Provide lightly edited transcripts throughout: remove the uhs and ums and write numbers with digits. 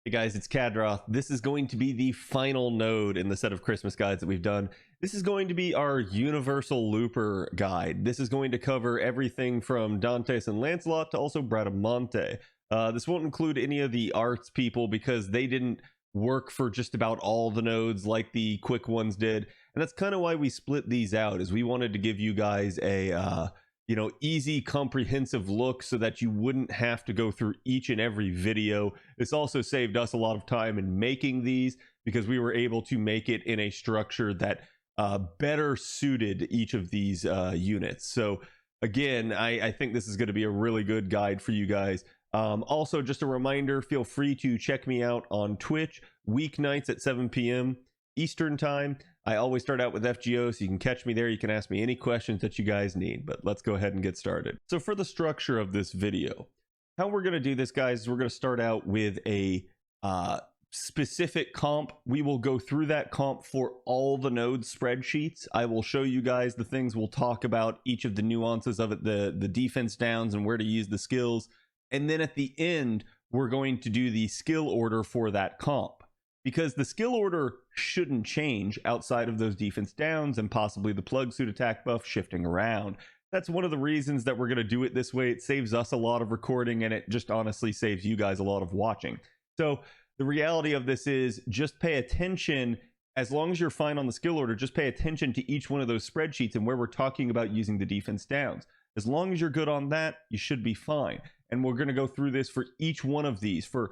Hey guys, it's Kadroth. This is going to be the final node in the set of Christmas guides that we've done. This is going to be our Universal Looper guide. This is going to cover everything from Dantes and Lancelot to also Bradamante. This won't include any of the arts people because they didn't work for just about all the nodes like the quick ones did. And that's kind of why we split these out, is we wanted to give you guys a easy, comprehensive look so that you wouldn't have to go through each and every video. This also saved us a lot of time in making these because we were able to make it in a structure that better suited each of these units. So again, I think this is going to be a really good guide for you guys. Also, just a reminder, feel free to check me out on Twitch weeknights at 7 p.m. Eastern time. I always start out with FGO, so you can catch me there. You can ask me any questions that you guys need, but let's go ahead and get started. So for the structure of this video, how we're going to do this, guys, is we're going to start out with a specific comp. We will go through that comp for all the node spreadsheets. I will show you guys the things. We'll talk about each of the nuances of it, the defense downs and where to use the skills. And then at the end, we're going to do the skill order for that comp, because the skill order shouldn't change outside of those defense downs and possibly the plug suit attack buff shifting around. That's one of the reasons that we're going to do it this way. It saves us a lot of recording, and it just honestly saves you guys a lot of watching. So the reality of this is just pay attention. As long as you're fine on the skill order, just pay attention to each one of those spreadsheets and where we're talking about using the defense downs. As long as you're good on that, you should be fine. And we're going to go through this for each one of these, for,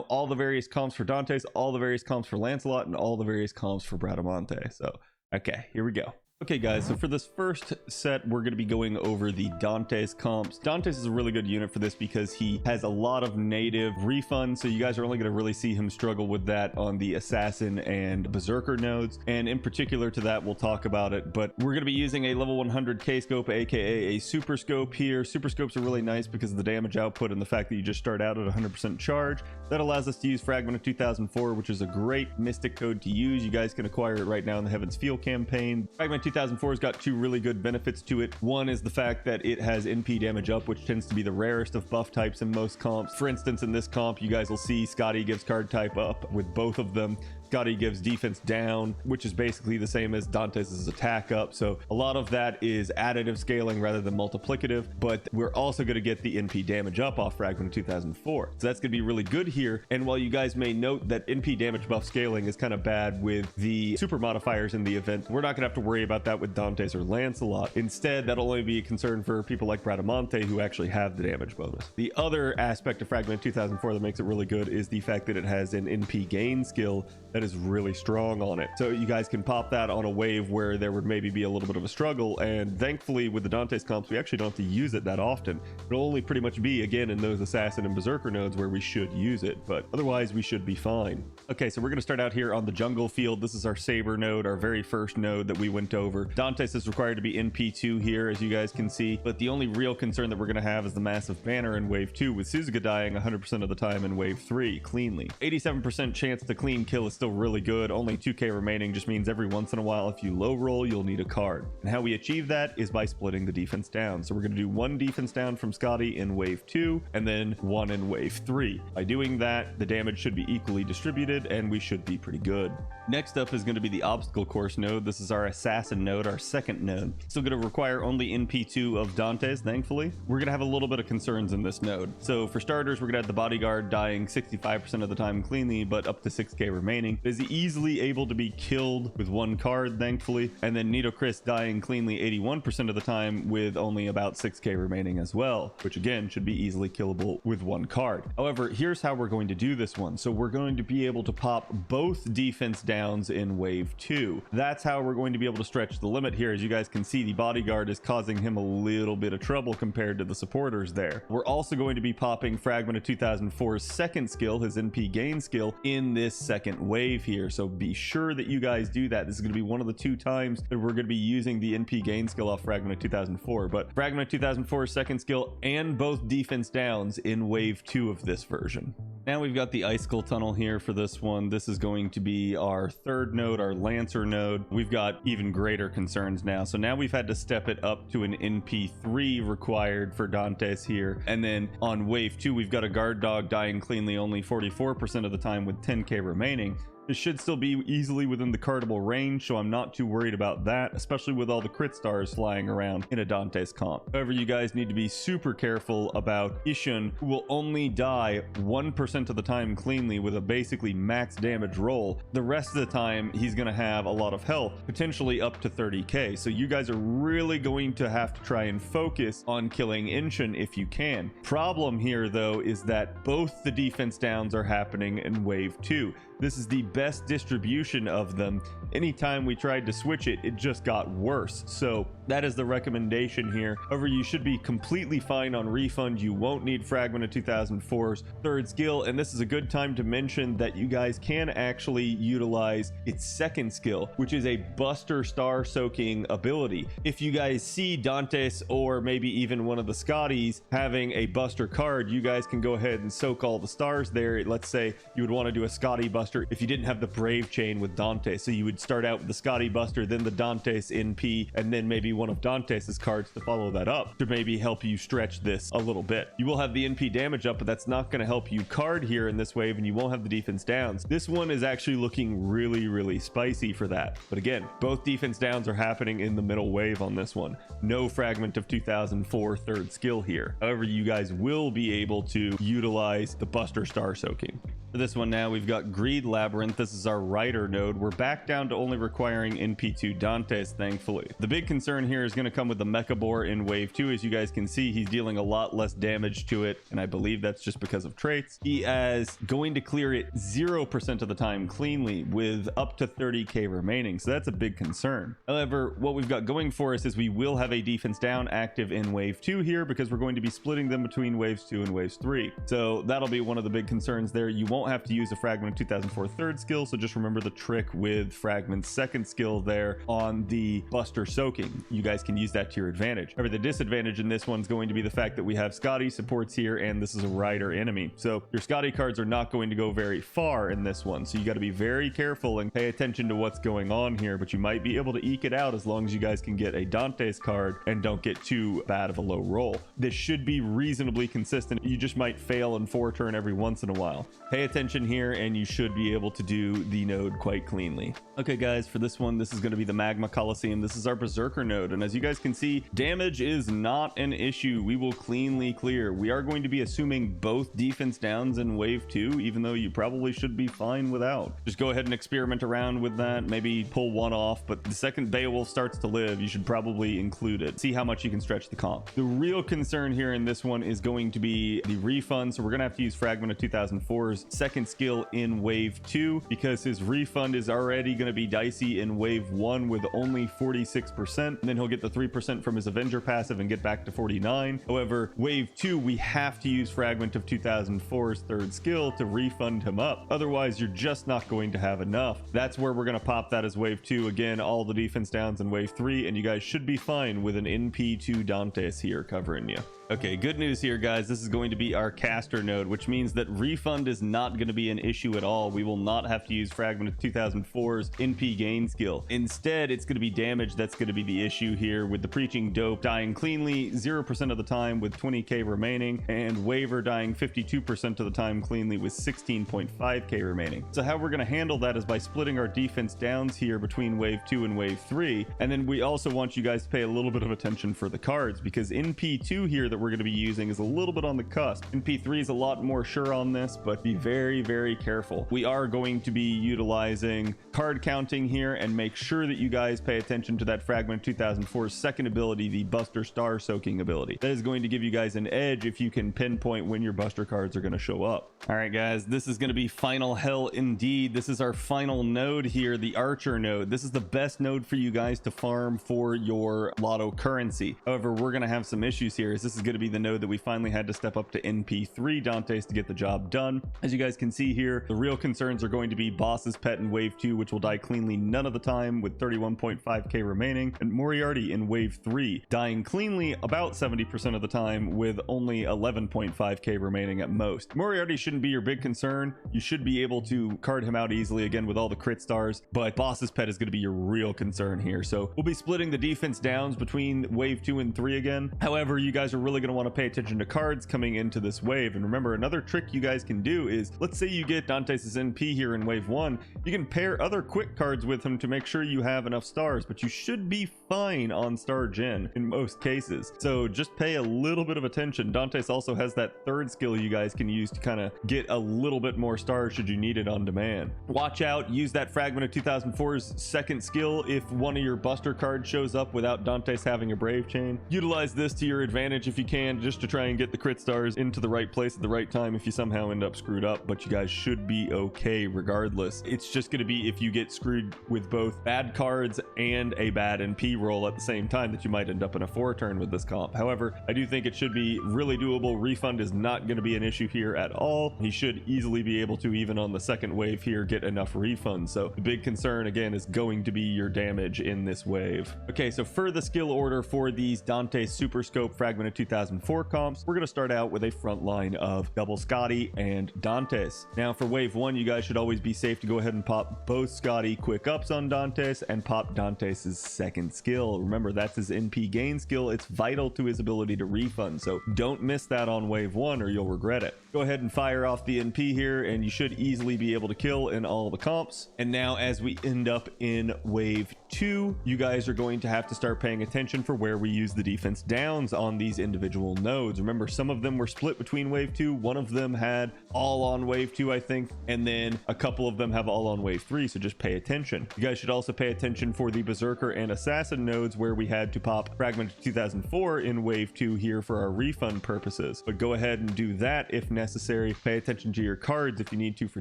all the various comps for Dantes, all the various comps for Lancelot, and all the various comps for Bradamante. So, okay, here we go. Okay, guys, so for this first set, we're going to be going over the Dantes comps. Dantes is a really good unit for this because he has a lot of native refunds, so you guys are only going to really see him struggle with that on the Assassin and Berserker nodes. And in particular to that, we'll talk about it, but we're going to be using a level 100 K-Scope, aka a Super Scope here. Super Scopes are really nice because of the damage output and the fact that you just start out at 100% charge. That allows us to use Fragment of 2004, which is a great Mystic code to use. You guys can acquire it right now in the Heaven's Feel campaign. Fragment 2004 has got two really good benefits to it. One is the fact that it has NP damage up, which tends to be the rarest of buff types in most comps. For instance, in this comp, you guys will see Scotty gives card type up with both of them. Scotty gives defense down, which is basically the same as Dantes' attack up. So a lot of that is additive scaling rather than multiplicative, but we're also going to get the NP damage up off Fragment 2004. So that's going to be really good here. And while you guys may note that NP damage buff scaling is kind of bad with the super modifiers in the event, we're not going to have to worry about that with Dantes or Lancelot. Instead, that'll only be a concern for people like Bradamante who actually have the damage bonus. The other aspect of Fragment 2004 that makes it really good is the fact that it has an NP gain skill that is really strong on it. So you guys can pop that on a wave where there would maybe be a little bit of a struggle, and thankfully with the Dantes comps we actually don't have to use it that often. It'll only pretty much be again in those Assassin and Berserker nodes where we should use it, but otherwise we should be fine. Okay, so we're going to start out here on the jungle field. This is our Saber node, our very first node that we went over. Dantes is required to be NP2 here, as you guys can see, but the only real concern that we're going to have is the massive banner in wave 2, with Suzuka dying 100% of the time in wave 3 cleanly. 87% chance to clean kill is still really good. Only 2k remaining just means every once in a while if you low roll you'll need a card, and how we achieve that is by splitting the defense down. So we're going to do one defense down from Scotty in wave 2 and then one in wave 3. By doing that, the damage should be equally distributed and we should be pretty good. Next up is going to be the obstacle course node. This is our assassin node, our second node. Still going to require only NP2 of Dantes, thankfully. We're going to have a little bit of concerns in this node. So for starters, we're going to have the bodyguard dying 65% of the time cleanly, but up to 6k remaining. Is easily able to be killed with one card, thankfully. And then Nitocris dying cleanly 81% of the time with only about 6k remaining as well, which again should be easily killable with one card. However, here's how we're going to do this one. So we're going to be able to pop both defense downs in wave 2. That's how we're going to be able to stretch the limit here. As you guys can see, the bodyguard is causing him a little bit of trouble compared to the supporters there. We're also going to be popping Fragment of 2004's second skill, his NP gain skill, in this second wave. wave here, so be sure that you guys do that. This is going to be one of the 2 times that we're going to be using the NP gain skill off Fragment 2004, but Fragment 2004 second skill and both defense downs in wave 2 of this version. Now we've got the Icicle Tunnel here for this one. This is going to be our 3rd node, our Lancer node. We've got even greater concerns now. So now we've had to step it up to an NP3 required for Dantes here. And then on wave 2, we've got a guard dog dying cleanly only 44% of the time with 10k remaining. It should still be easily within the cardable range, so I'm not too worried about that, especially with all the crit stars flying around in a Dantes comp. However, you guys need to be super careful about Issun, who will only die 1% of the time cleanly with a basically max damage roll. The rest of the time, he's going to have a lot of health, potentially up to 30k. So you guys are really going to have to try and focus on killing Issun if you can. Problem here, though, is that both the defense downs are happening in wave 2. This is the best distribution of them. Anytime we tried to switch it, it just got worse. So that is the recommendation here. However, you should be completely fine on refund. You won't need Fragment of 2004's 3rd skill. And this is a good time to mention that you guys can actually utilize its 2nd skill, which is a Buster Star Soaking ability. If you guys see Dantes or maybe even one of the Scotties having a Buster card, you guys can go ahead and soak all the stars there. Let's say you would want to do a Scotty Buster if you didn't have the Brave chain with Dantes. So you would start out with the Scotty Buster, then the Dantes NP, and then maybe one of Dantes' cards to follow that up to maybe help you stretch this a little bit. You will have the NP damage up, but that's not going to help you card here in this wave, and you won't have the defense downs. This one is actually looking really spicy for that. But again, both defense downs are happening in the middle wave on this one. No Fragment of 2004 3rd skill here. However, you guys will be able to utilize the Buster Star Soaking. For this one now, we've got Greed Labyrinth. This is our Rider node. We're back down to only requiring NP2 Dantes, thankfully. The big concern here is going to come with the Mecha Boar in wave 2. As you guys can see, he's dealing a lot less damage to it, and I believe that's just because of traits. He is going to clear it 0% of the time cleanly with up to 30k remaining, so that's a big concern. However, what we've got going for us is we will have a defense down active in wave 2 here, because we're going to be splitting them between waves 2 and waves 3. So that'll be one of the big concerns there. You won't have to use a Fragment 2004 3rd skill, so just remember the trick with Fragment's 2nd skill there on the Buster Soaking. You guys can use that to your advantage. However, the disadvantage in this one's going to be the fact that we have Scotty supports here, and this is a Rider enemy. So your Scotty cards are not going to go very far in this one, so you got to be very careful and pay attention to what's going on here, but you might be able to eke it out as long as you guys can get a Dantes card and don't get too bad of a low roll. This should be reasonably consistent. You just might fail in 4-turn every once in a while. Pay attention here, and you should be able to do the node quite cleanly. Okay guys, for this one, this is going to be the Magma Coliseum. This is our Berserker node, and as you guys can see, damage is not an issue. We will cleanly clear. We are going to be assuming both defense downs in wave 2, even though you probably should be fine without. Just go ahead and experiment around with that, maybe pull one off, but the second Beowulf starts to live, you should probably include it. See how much you can stretch the comp. The real concern here in this one is going to be the refund, so we're going to have to use Fragment of 2004's 2nd skill in wave 2, because his refund is already going to be dicey in wave 1 with only 46%, and then he'll get the 3% from his Avenger passive and get back to 49. However, wave 2, we have to use Fragment of 2004's 3rd skill to refund him up. Otherwise, you're just not going to have enough. That's where we're going to pop that as wave 2. Again, all the defense downs in wave 3, and you guys should be fine with an NP2 Dantes here covering you. Okay, good news here, guys. This is going to be our caster node, which means that refund is not going to be an issue at all. We will not have to use Fragment of 2004's NP gain skill. Instead, it's going to be damage that's going to be the issue here, with the Preaching Dope dying cleanly 0% of the time with 20k remaining, and Waver dying 52% of the time cleanly with 16.5k remaining. So how we're going to handle that is by splitting our defense downs here between wave 2 and wave 3. And then we also want you guys to pay a little bit of attention for the cards, because NP2 here that we're going to be using is a little bit on the cusp. NP3 is a lot more sure on this, but be very careful. We are going to be utilizing card counting here, and make sure that you guys pay attention to that Fragment 2004's 2nd ability, the Buster Star Soaking ability. That is going to give you guys an edge if you can pinpoint when your Buster cards are going to show up. All right guys, this is going to be final hell indeed. This is our final node here, the Archer node. This is the best node for you guys to farm for your lotto currency. However, we're going to have some issues here, as this is going to be the node that we finally had to step up to NP3 Dantes to get the job done. As you guys can see here, the real concerns are going to be Boss's Pet in wave 2, which will die cleanly none of the time with 31.5k remaining, and Moriarty in wave 3, dying cleanly about 70% of the time with only 11.5k remaining at most. Moriarty shouldn't be your big concern. You should be able to card him out easily again with all the crit stars, but Boss's Pet is going to be your real concern here. So we'll be splitting the defense downs between wave 2 and 3 again. However, you guys are really going to want to pay attention to cards coming into this wave. And remember, another trick you guys can do is, let's say you get Dantes' NP here in wave 1, you can pair other quick cards with him to make sure you have enough stars, but you should be fine on star gen in most cases. So just pay a little bit of attention. Dantes also has that third skill you guys can use to kind of get a little bit more stars should you need it on demand. Watch out, use that Fragment of 2004's second skill if one of your buster cards shows up without Dantes having a Brave Chain. Utilize this to your advantage if you can, just to try and get the crit stars into the right place at the right time if you somehow end up screwed up, but you guys should be okay regardless. It's just going to be if you get screwed with both bad cards and a bad NP roll at the same time that you might end up in a 4-turn with this comp. However, I do think it should be really doable. Refund is not going to be an issue here at all. He should easily be able to, even on the second wave here, get enough refunds. So the big concern again is going to be your damage in this wave. Okay, so for the skill order for these Dantes Super Scope Fragment of 2004 comps, we're going to start out with a front line of double Scotty and Dantes. Now for wave 1, you guys should always be safe to go ahead and pop both Scotty quick ups on Dantes and pop Dantes' second skill. Remember, that's his NP gain skill. It's vital to his ability to refund, so don't miss that on wave 1 or you'll regret it. Go ahead and fire off the NP here and you should easily be able to kill in all the comps. And now as we end up in wave 2, you guys are going to have to start paying attention for where we use the defense downs on these individual nodes. Remember, some of them were split between wave 2. One of them had all on wave 2, I think, and then a couple of them have all on wave 3, so just pay attention. You guys should also pay attention for the Berserker and Assassin nodes where we had to pop Fragment 2004 in wave 2 here for our refund purposes. But go ahead and do that if necessary. Pay attention to your cards if you need to for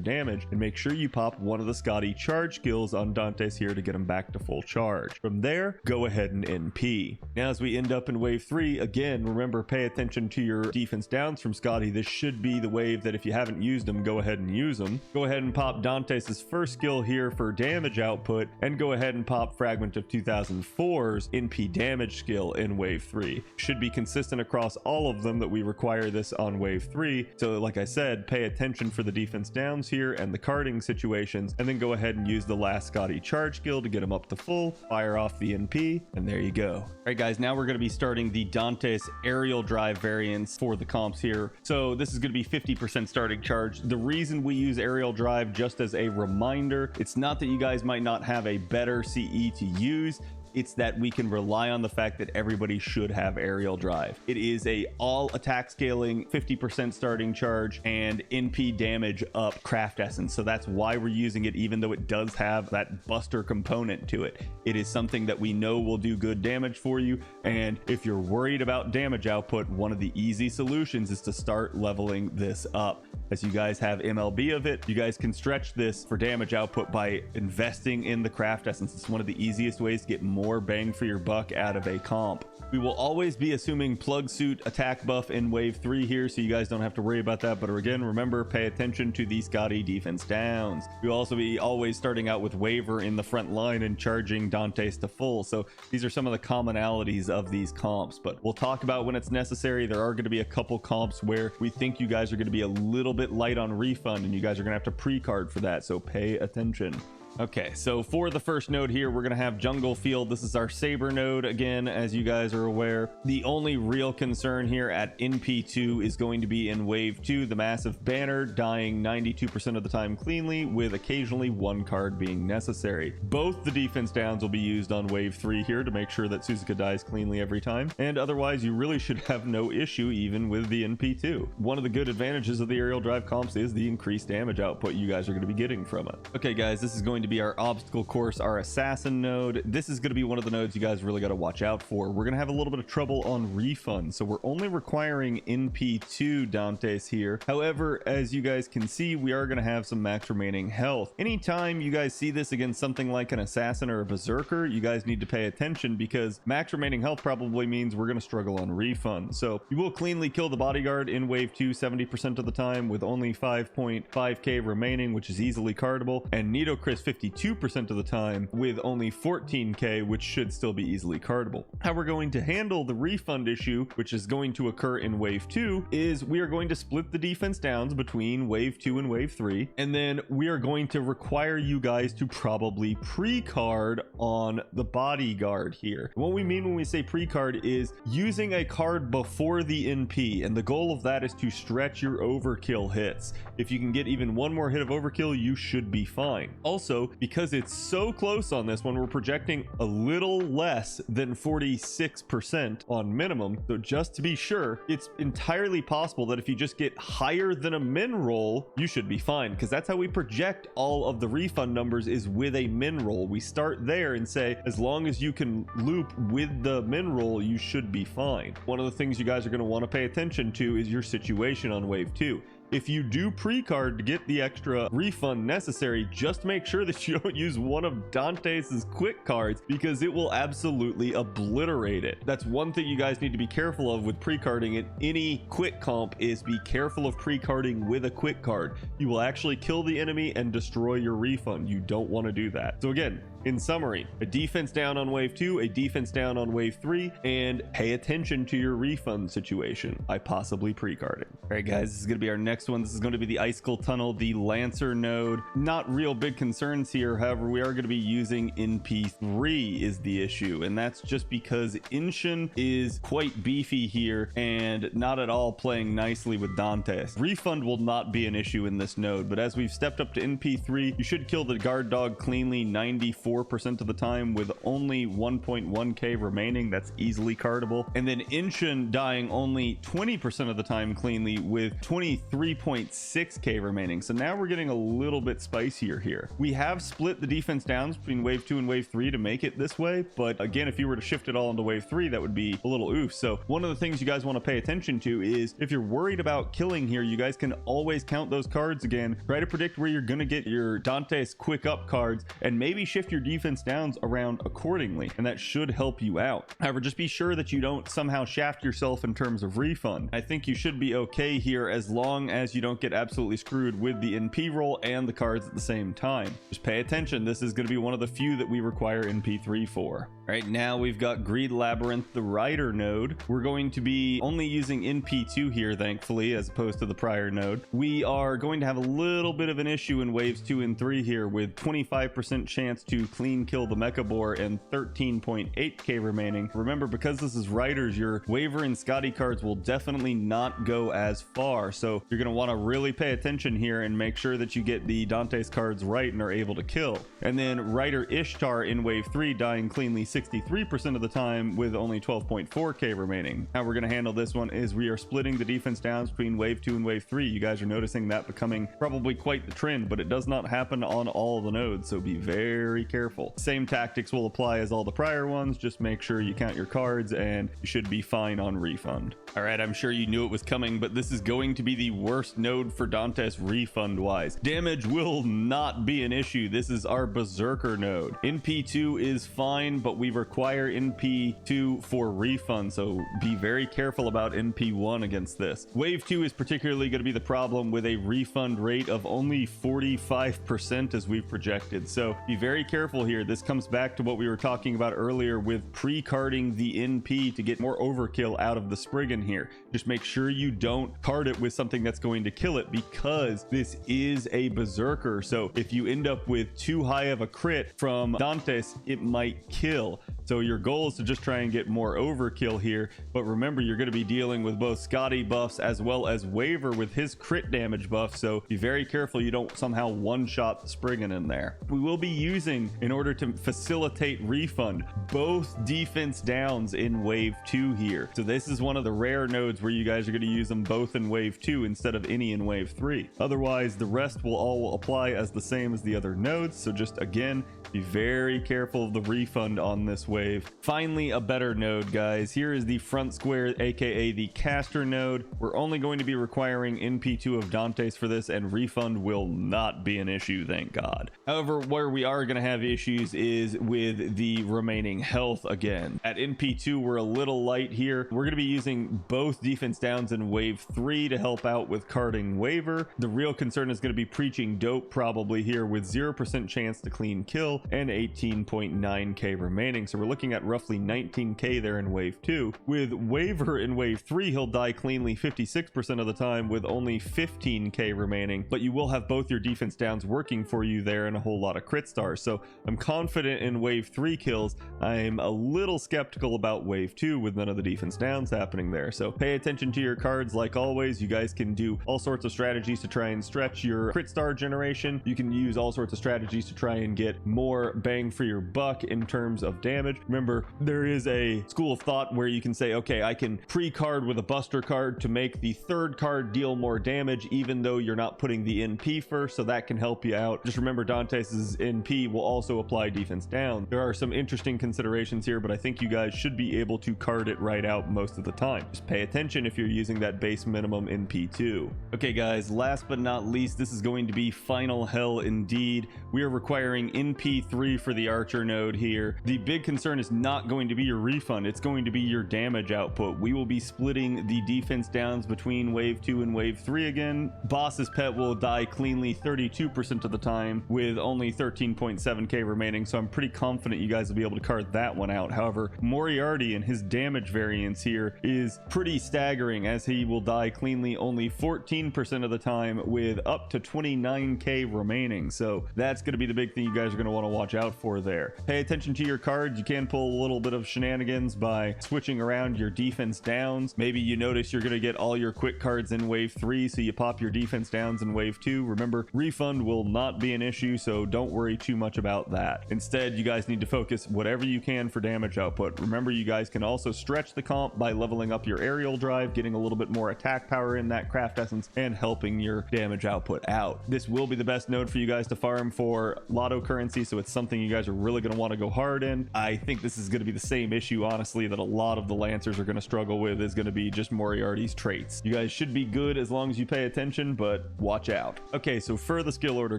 damage, and make sure you pop one of the Scotty charge skills on Dantes here to get him back to full charge. From there, go ahead and NP. Now as we end up in wave 3, again, remember, pay attention to your defense downs from Scotty. This should be the wave that if you haven't used them, go ahead and use them. Go ahead and pop Dantes' first skill here for damage output, and go ahead and pop Fragment of 2004's NP damage skill in wave 3. Should be consistent across all of them that we require this on wave 3. So like I said, pay attention for the defense downs here and the carding situations, and then go ahead and use the last Scotty charge skill to get him up to full, fire off the NP, and there you go. All right guys, now we're going to be starting the Dantes aerial drive variants for the comps here. So this is going to be 50% starting charge. The reason we use aerial drive, just as a reminder, it's not that you guys might not have a better CE to use, it's that we can rely on the fact that everybody should have aerial drive. It is a all attack scaling, 50% starting charge, and NP damage up craft essence. So that's why we're using it, even though it does have that buster component to it. It is something that we know will do good damage for you. And if you're worried about damage output, one of the easy solutions is to start leveling this up. As you guys have MLB of it, you guys can stretch this for damage output by investing in the craft essence. It's one of the easiest ways to get more bang for your buck out of a comp. We will always be assuming plug suit attack buff in wave 3 here, so you guys don't have to worry about that. But again, remember, pay attention to the Scotty defense downs. We'll also be always starting out with waiver in the front line and charging Dantes to full. So these are some of the commonalities of these comps, but we'll talk about when it's necessary. There are going to be a couple comps where we think you guys are going to be a little bit light on refund, and you guys are going to have to pre-card for that, so pay attention. Okay, so for the first node here, we're going to have Jungle Field. This is our Saber node, again, as you guys are aware. The only real concern here at NP2 is going to be in Wave 2, the Massive Banner, dying 92% of the time cleanly, with occasionally one card being necessary. Both the defense downs will be used on Wave 3 here to make sure that Suzuka dies cleanly every time, and otherwise you really should have no issue even with the NP2. One of the good advantages of the aerial drive comps is the increased damage output you guys are going to be getting from it. Okay guys, this is going to be our obstacle course, our assassin node. This is going to be one of the nodes you guys really got to watch out for. We're going to have a little bit of trouble on refund, so we're only requiring NP2 Dantes here. However, as you guys can see, we are going to have some max remaining health. Anytime you guys see this against something like an assassin or a berserker, you guys need to pay attention, because max remaining health probably means we're going to struggle on refund. So you will cleanly kill the bodyguard in wave 2 70% of the time with only 5.5k remaining, which is easily cardable, and Nidochris 52% of the time with only 14k, which should still be easily cardable. How we're going to handle the refund issue, which is going to occur in wave 2, is we are going to split the defense downs between wave 2 and wave 3, and then we are going to require you guys to probably pre-card on the bodyguard here. What we mean when we say pre-card is using a card before the NP, and the goal of that is to stretch your overkill hits. If you can get even one more hit of overkill, you should be fine. Also, because it's so close on this one, we're projecting a little less than 46% on minimum, so just to be sure, it's entirely possible that if you just get higher than a min roll, you should be fine, because that's how we project all of the refund numbers, is with a min roll. We start there and say, as long as you can loop with the min roll, you should be fine. One of the things you guys are going to want to pay attention to is your situation on wave 2. If you do pre-card to get the extra refund necessary, just make sure that you don't use one of Dantes' quick cards, because it will absolutely obliterate it. That's one thing you guys need to be careful of with pre-carding in any quick comp, is be careful of pre-carding with a quick card. You will actually kill the enemy and destroy your refund. You don't want to do that. So again, in summary, a defense down on wave 2, a defense down on wave 3, and pay attention to your refund situation by possibly pre-carding. All right, guys, this is going to be our next one. This is going to be the Icicle Tunnel, the Lancer node. Not real big concerns here. However, we are going to be using NP3 is the issue, and that's just because Inchin is quite beefy here and not at all playing nicely with Dantes. Refund will not be an issue in this node, but as we've stepped up to NP3, you should kill the guard dog cleanly 94% of the time with only 1.1k remaining. That's easily cardable. And then Inchin dying only 20% of the time cleanly with 23.6k remaining. So now we're getting a little bit spicier here. We have split the defense downs between wave 2 and wave 3 to make it this way, but again, if you were to shift it all into wave 3, that would be a little oof. So one of the things you guys want to pay attention to is, if you're worried about killing here, you guys can always count those cards again, try to predict where you're going to get your Dantes quick up cards, and maybe shift your defense downs around accordingly, and that should help you out. However, just be sure that you don't somehow shaft yourself in terms of refund. I think you should be okay here as long as you don't get absolutely screwed with the NP roll and the cards at the same time. Just pay attention. This is going to be one of the few that we require NP3 for. Right now we've got Greed Labyrinth, the Rider node. We're going to be only using NP2 here, thankfully, as opposed to the prior node. We are going to have a little bit of an issue in waves 2 and 3 here, with 25% chance to clean kill the Mecha Boar and 13.8k remaining. Remember, because this is Riders, your Waver and Scotty cards will definitely not go as far, so you're going to want to really pay attention here and make sure that you get the Dantes cards right and are able to kill. And then Rider Ishtar in wave 3 dying cleanly 63% of the time with only 12.4k remaining. How we're going to handle this one is we are splitting the defense downs between wave 2 and wave 3. You guys are noticing that becoming probably quite the trend, but it does not happen on all the nodes, so be very careful. Same tactics will apply as all the prior ones. Just make sure you count your cards and you should be fine on refund. All right, I'm sure you knew it was coming, but this is going to be the worst node for Dantes refund wise. Damage will not be an issue. This is our Berserker node. NP2 is fine, but we require NP2 for refund, so be very careful about NP1 against this. Wave 2 is particularly going to be the problem, with a refund rate of only 45% as we've projected, so be very careful here. This comes back to what we were talking about earlier with pre-carding the NP to get more overkill out of the Spriggan here. Just make sure you don't card it with something that's going to kill it, because this is a Berserker, so if you end up with too high of a crit from Dantes, it might kill. So your goal is to just try and get more overkill here, but remember, you're going to be dealing with both Scotty buffs as well as Waver with his crit damage buff, so be very careful you don't somehow one-shot the Spriggan in there. We will be using, in order to facilitate refund, both defense downs in wave 2 here. So this is one of the rare nodes where you guys are going to use them both in wave 2 instead of any in wave 3. Otherwise, the rest will all apply as the same as the other nodes, so just again, be very careful of the refund on this wave. Finally, a better node, guys. Here is the front square, aka the caster node. We're only going to be requiring NP2 of Dantes for this, and refund will not be an issue, thank God. However, where we are going to have issues is with the remaining health again. At NP2, we're a little light here. We're going to be using both defense downs in wave 3 to help out with carding Waver. The real concern is going to be preaching dope probably here with 0% chance to clean kill and 18.9k remaining. So we're looking at roughly 19k there in wave 2. With Waver in wave 3, he'll die cleanly 56% of the time with only 15k remaining, but you will have both your defense downs working for you there and a whole lot of crit stars. So I'm confident in wave 3 kills. I'm a little skeptical about wave 2 with none of the defense downs happening there. So pay attention to your cards. Like always, you guys can do all sorts of strategies to try and stretch your crit star generation. You can use all sorts of strategies to try and get more bang for your buck in terms of damage. Remember, there is a school of thought where you can say, okay, I can pre-card with a buster card to make the third card deal more damage even though you're not putting the NP first, so that can help you out. Just remember, Dantes' NP will also apply defense down. There are some interesting considerations here, but I think you guys should be able to card it right out most of the time. Just pay attention if you're using that base minimum NP2. Okay guys, last but not least, this is going to be final hell indeed. We are requiring NP3 for the archer node here. The big concern is not going to be your refund, it's going to be your damage output. We will be splitting the defense downs between wave 2 and wave 3 again. Boss's pet will die cleanly 32% of the time with only 13.7k remaining, so I'm pretty confident you guys will be able to card that one out. However, Moriarty and his damage variance here is pretty staggering, as he will die cleanly only 14% of the time with up to 29k remaining. So that's going to be the big thing you guys are going to want to watch out for there. Pay attention to your cards. You can pull a little bit of shenanigans by switching around your defense downs. Maybe you notice you're going to get all your quick cards in wave 3, so you pop your defense downs in wave 2. Remember, refund will not be an issue, so don't worry too much about that. Instead, you guys need to focus whatever you can for damage output. Remember, you guys can also stretch the comp by leveling up your aerial drive, getting a little bit more attack power in that craft essence, and helping your damage output out. This will be the best node for you guys to farm for lotto currency, so it's something you guys are really going to want to go hard in. I think this is going to be the same issue, honestly, that a lot of the Lancers are going to struggle with, is going to be just Moriarty's traits. You guys should be good as long as you pay attention, but watch out. Okay, so for the skill order,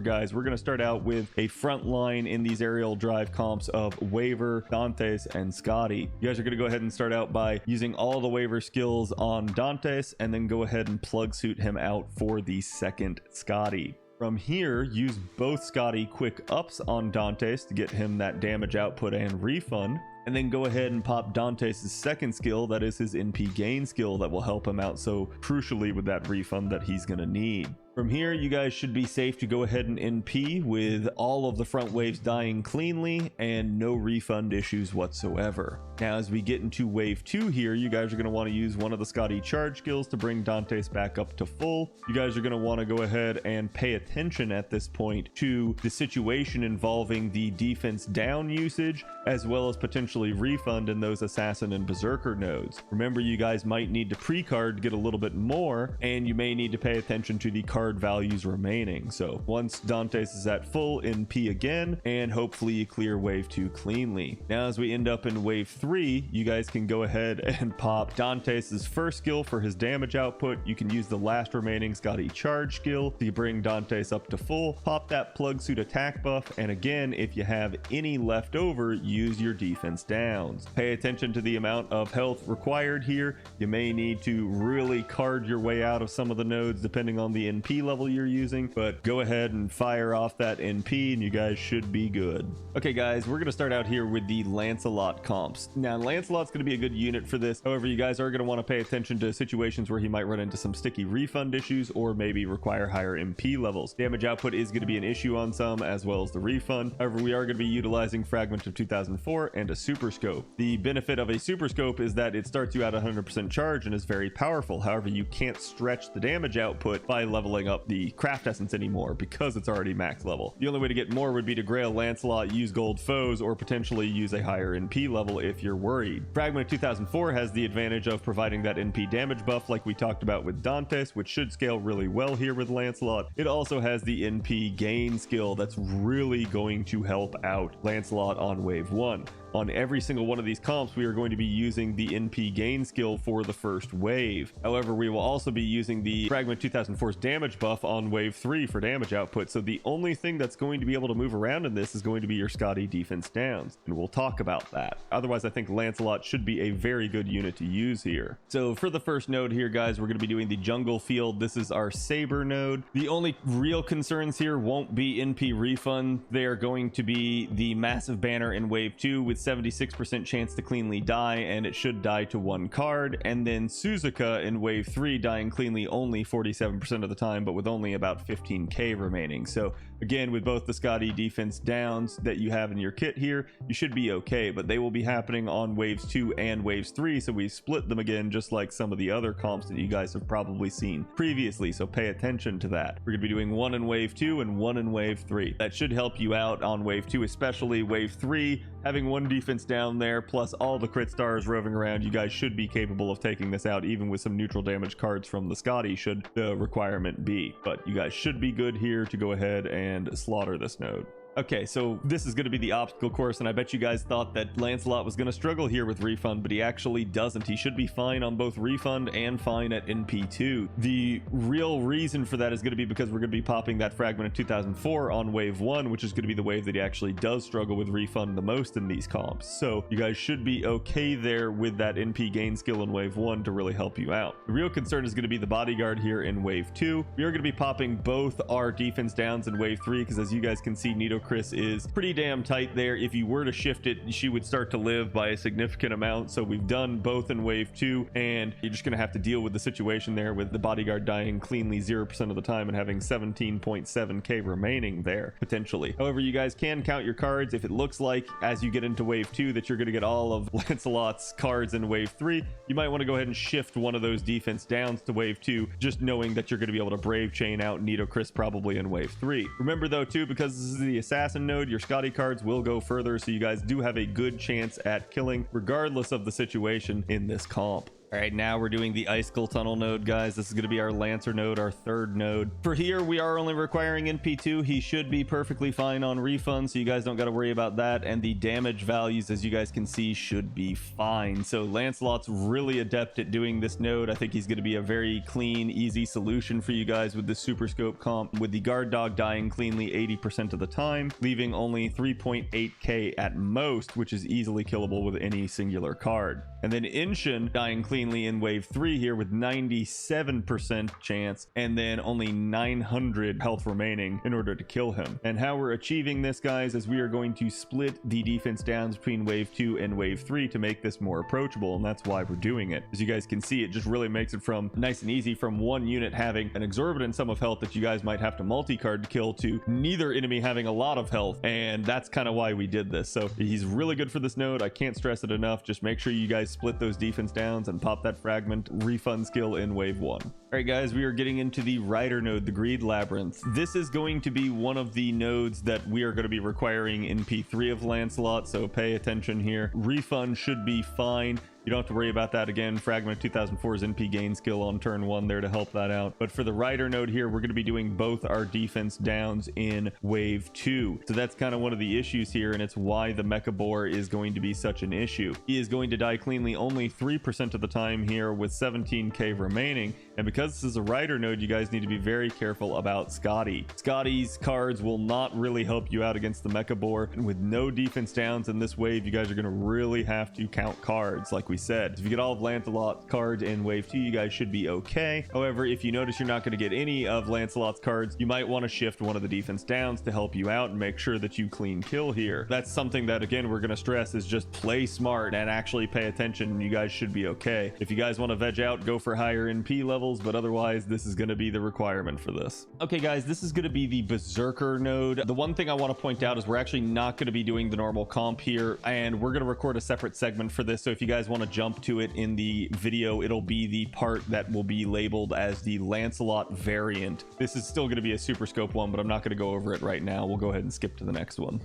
guys, we're going to start out with a front line in these aerial drive comps of Waver, Dantes, and Scotty. You guys are going to go ahead and start out by using all the Waver skills on Dantes, and then go ahead and plug suit him out for the second Scotty. From here, use both Scotty quick ups on Dantes to get him that damage output and refund. And then go ahead and pop Dantes' second skill, that is his NP gain skill, that will help him out so crucially with that refund that he's going to need. From here, you guys should be safe to go ahead and NP with all of the front waves dying cleanly and no refund issues whatsoever. Now, as we get into wave 2 here, you guys are going to want to use one of the Scotty charge skills to bring Dantes back up to full. You guys are going to want to go ahead and pay attention at this point to the situation involving the defense down usage, as well as potentially refund in those assassin and berserker nodes. Remember, you guys might need to pre-card to get a little bit more, and you may need to pay attention to the card values remaining. So once Dantes is at full, NP again, and hopefully you clear wave 2 cleanly. Now, as we end up in wave 3, you guys can go ahead and pop Dantes' first skill for his damage output. You can use the last remaining Scotty charge skill to bring Dantes up to full, pop that plug suit attack buff, and again, if you have any left over, use your defense downs. Pay attention to the amount of health required here. You may need to really card your way out of some of the nodes depending on the NP NP level you're using, but go ahead and fire off that NP and you guys should be good. Okay guys, we're going to start out here with the Lancelot comps. Now Lancelot's going to be a good unit for this. However, you guys are going to want to pay attention to situations where he might run into some sticky refund issues or maybe require higher MP levels. Damage output is going to be an issue on some, as well as the refund. However, we are going to be utilizing Fragment of 2004 and a Super Scope. The benefit of a Super Scope is that it starts you at 100% charge and is very powerful. However, you can't stretch the damage output by leveling up the craft essence anymore because it's already max level. The only way to get more would be to Grail Lancelot, use gold foes, or potentially use a higher NP level if you're worried. Fragment of 2004 has the advantage of providing that NP damage buff like we talked about with Dantes, which should scale really well here with Lancelot. It also has the NP gain skill that's really going to help out Lancelot on wave 1. On every single one of these comps, we are going to be using the NP gain skill for the first wave. However, we will also be using the Fragment 2004's damage buff on wave 3 for damage output. So the only thing that's going to be able to move around in this is going to be your Scotty defense downs, and we'll talk about that. Otherwise, I think Lancelot should be a very good unit to use here. So for the first node here, guys, we're going to be doing the jungle field. This is our Saber node. The only real concerns here won't be NP refund. They are going to be the massive banner in wave 2 with 76% chance to cleanly die, and it should die to 1 card, and then Suzuka in wave 3 dying cleanly only 47% of the time, but with only about 15k remaining. So again, with both the Scotty defense downs that you have in your kit here, you should be okay, but they will be happening on waves 2 and waves 3, so we split them again just like some of the other comps that you guys have probably seen previously, so pay attention to that. We're going to be doing 1 in wave 2 and 1 in wave 3. That should help you out on wave 2, especially wave 3. Having 1 defense down there plus all the crit stars roving around, you guys should be capable of taking this out even with some neutral damage cards from the Scotty should the requirement be. But you guys should be good here to go ahead and slaughter this node. Okay, so this is going to be the obstacle course, and I bet you guys thought that Lancelot was going to struggle here with refund, but he actually doesn't. He should be fine on both refund and fine at NP2. The real reason for that is going to be because we're going to be popping that Fragment of 2004 on wave 1, which is going to be the wave that he actually does struggle with refund the most in these comps. So you guys should be okay there with that NP gain skill in wave 1 to really help you out. The real concern is going to be the bodyguard here in wave 2. We are going to be popping both our defense downs in wave 3 because, as you guys can see, Nido Chris is pretty damn tight there. If you were to shift it, she would start to live by a significant amount. So we've done both in wave 2, and you're just going to have to deal with the situation there with the bodyguard dying cleanly 0% of the time and having 17.7k remaining there potentially. However, you guys can count your cards. If it looks like as you get into wave 2 that you're going to get all of Lancelot's cards in wave 3, you might want to go ahead and shift one of those defense downs to wave 2, just knowing that you're going to be able to brave chain out Nido Chris probably in wave 3. Remember though too, because this is the assassin node, your Scotty cards will go further, so you guys do have a good chance at killing regardless of the situation in this comp. All right, now we're doing the Icicle Tunnel node, guys. This is going to be our Lancer node, our third node. For here, we are only requiring NP2. He should be perfectly fine on refund, so you guys don't got to worry about that. And the damage values, as you guys can see, should be fine. So Lancelot's really adept at doing this node. I think he's going to be a very clean, easy solution for you guys with the Super Scope comp, with the Guard Dog dying cleanly 80% of the time, leaving only 3.8k at most, which is easily killable with any singular card. And then Inshin dying cleanly in wave 3 here with 97% chance, and then only 900 health remaining in order to kill him. And how we're achieving this, guys, is we are going to split the defense downs between wave 2 and wave 3 to make this more approachable, and that's why we're doing it. As you guys can see, it just really makes it from nice and easy from one unit having an exorbitant sum of health that you guys might have to multi-card to kill to neither enemy having a lot of health, and that's kind of why we did this. So he's really good for this node. I can't stress it enough. Just make sure you guys split those defense downs and pop that fragment refund skill in wave 1. All right, guys, we are getting into the Rider node, the Greed Labyrinth. This is going to be one of the nodes that we are going to be requiring in P3 of Lancelot, so pay attention here. Refund should be fine. You don't have to worry about that again. Fragment 2004's NP gain skill on turn 1 there to help that out. But for the Rider node here, we're going to be doing both our defense downs in wave 2. So that's kind of one of the issues here, and it's why the Mecha Boar is going to be such an issue. He is going to die cleanly only 3% of the time here with 17k remaining. And because this is a Rider node, you guys need to be very careful about Scotty. Scotty's cards will not really help you out against the Mecha Boar. And with no defense downs in this wave, you guys are going to really have to count cards like we we said. If you get all of Lancelot's cards in wave 2, you guys should be okay. However, if you notice you're not going to get any of Lancelot's cards, you might want to shift one of the defense downs to help you out and make sure that you clean kill here. That's something that, again, we're going to stress is just play smart and actually pay attention, and you guys should be okay. If you guys want to veg out, go for higher NP levels, but otherwise this is going to be the requirement for this. Okay guys, this is going to be the Berserker node. The one thing I want to point out is we're actually not going to be doing the normal comp here, and we're going to record a separate segment for this. So if you guys want to jump to it in the video, it'll be the part that will be labeled as the Lancelot variant. This is still going to be a super scope one, but I'm not going to go over it right now. We'll go ahead and skip to the next one.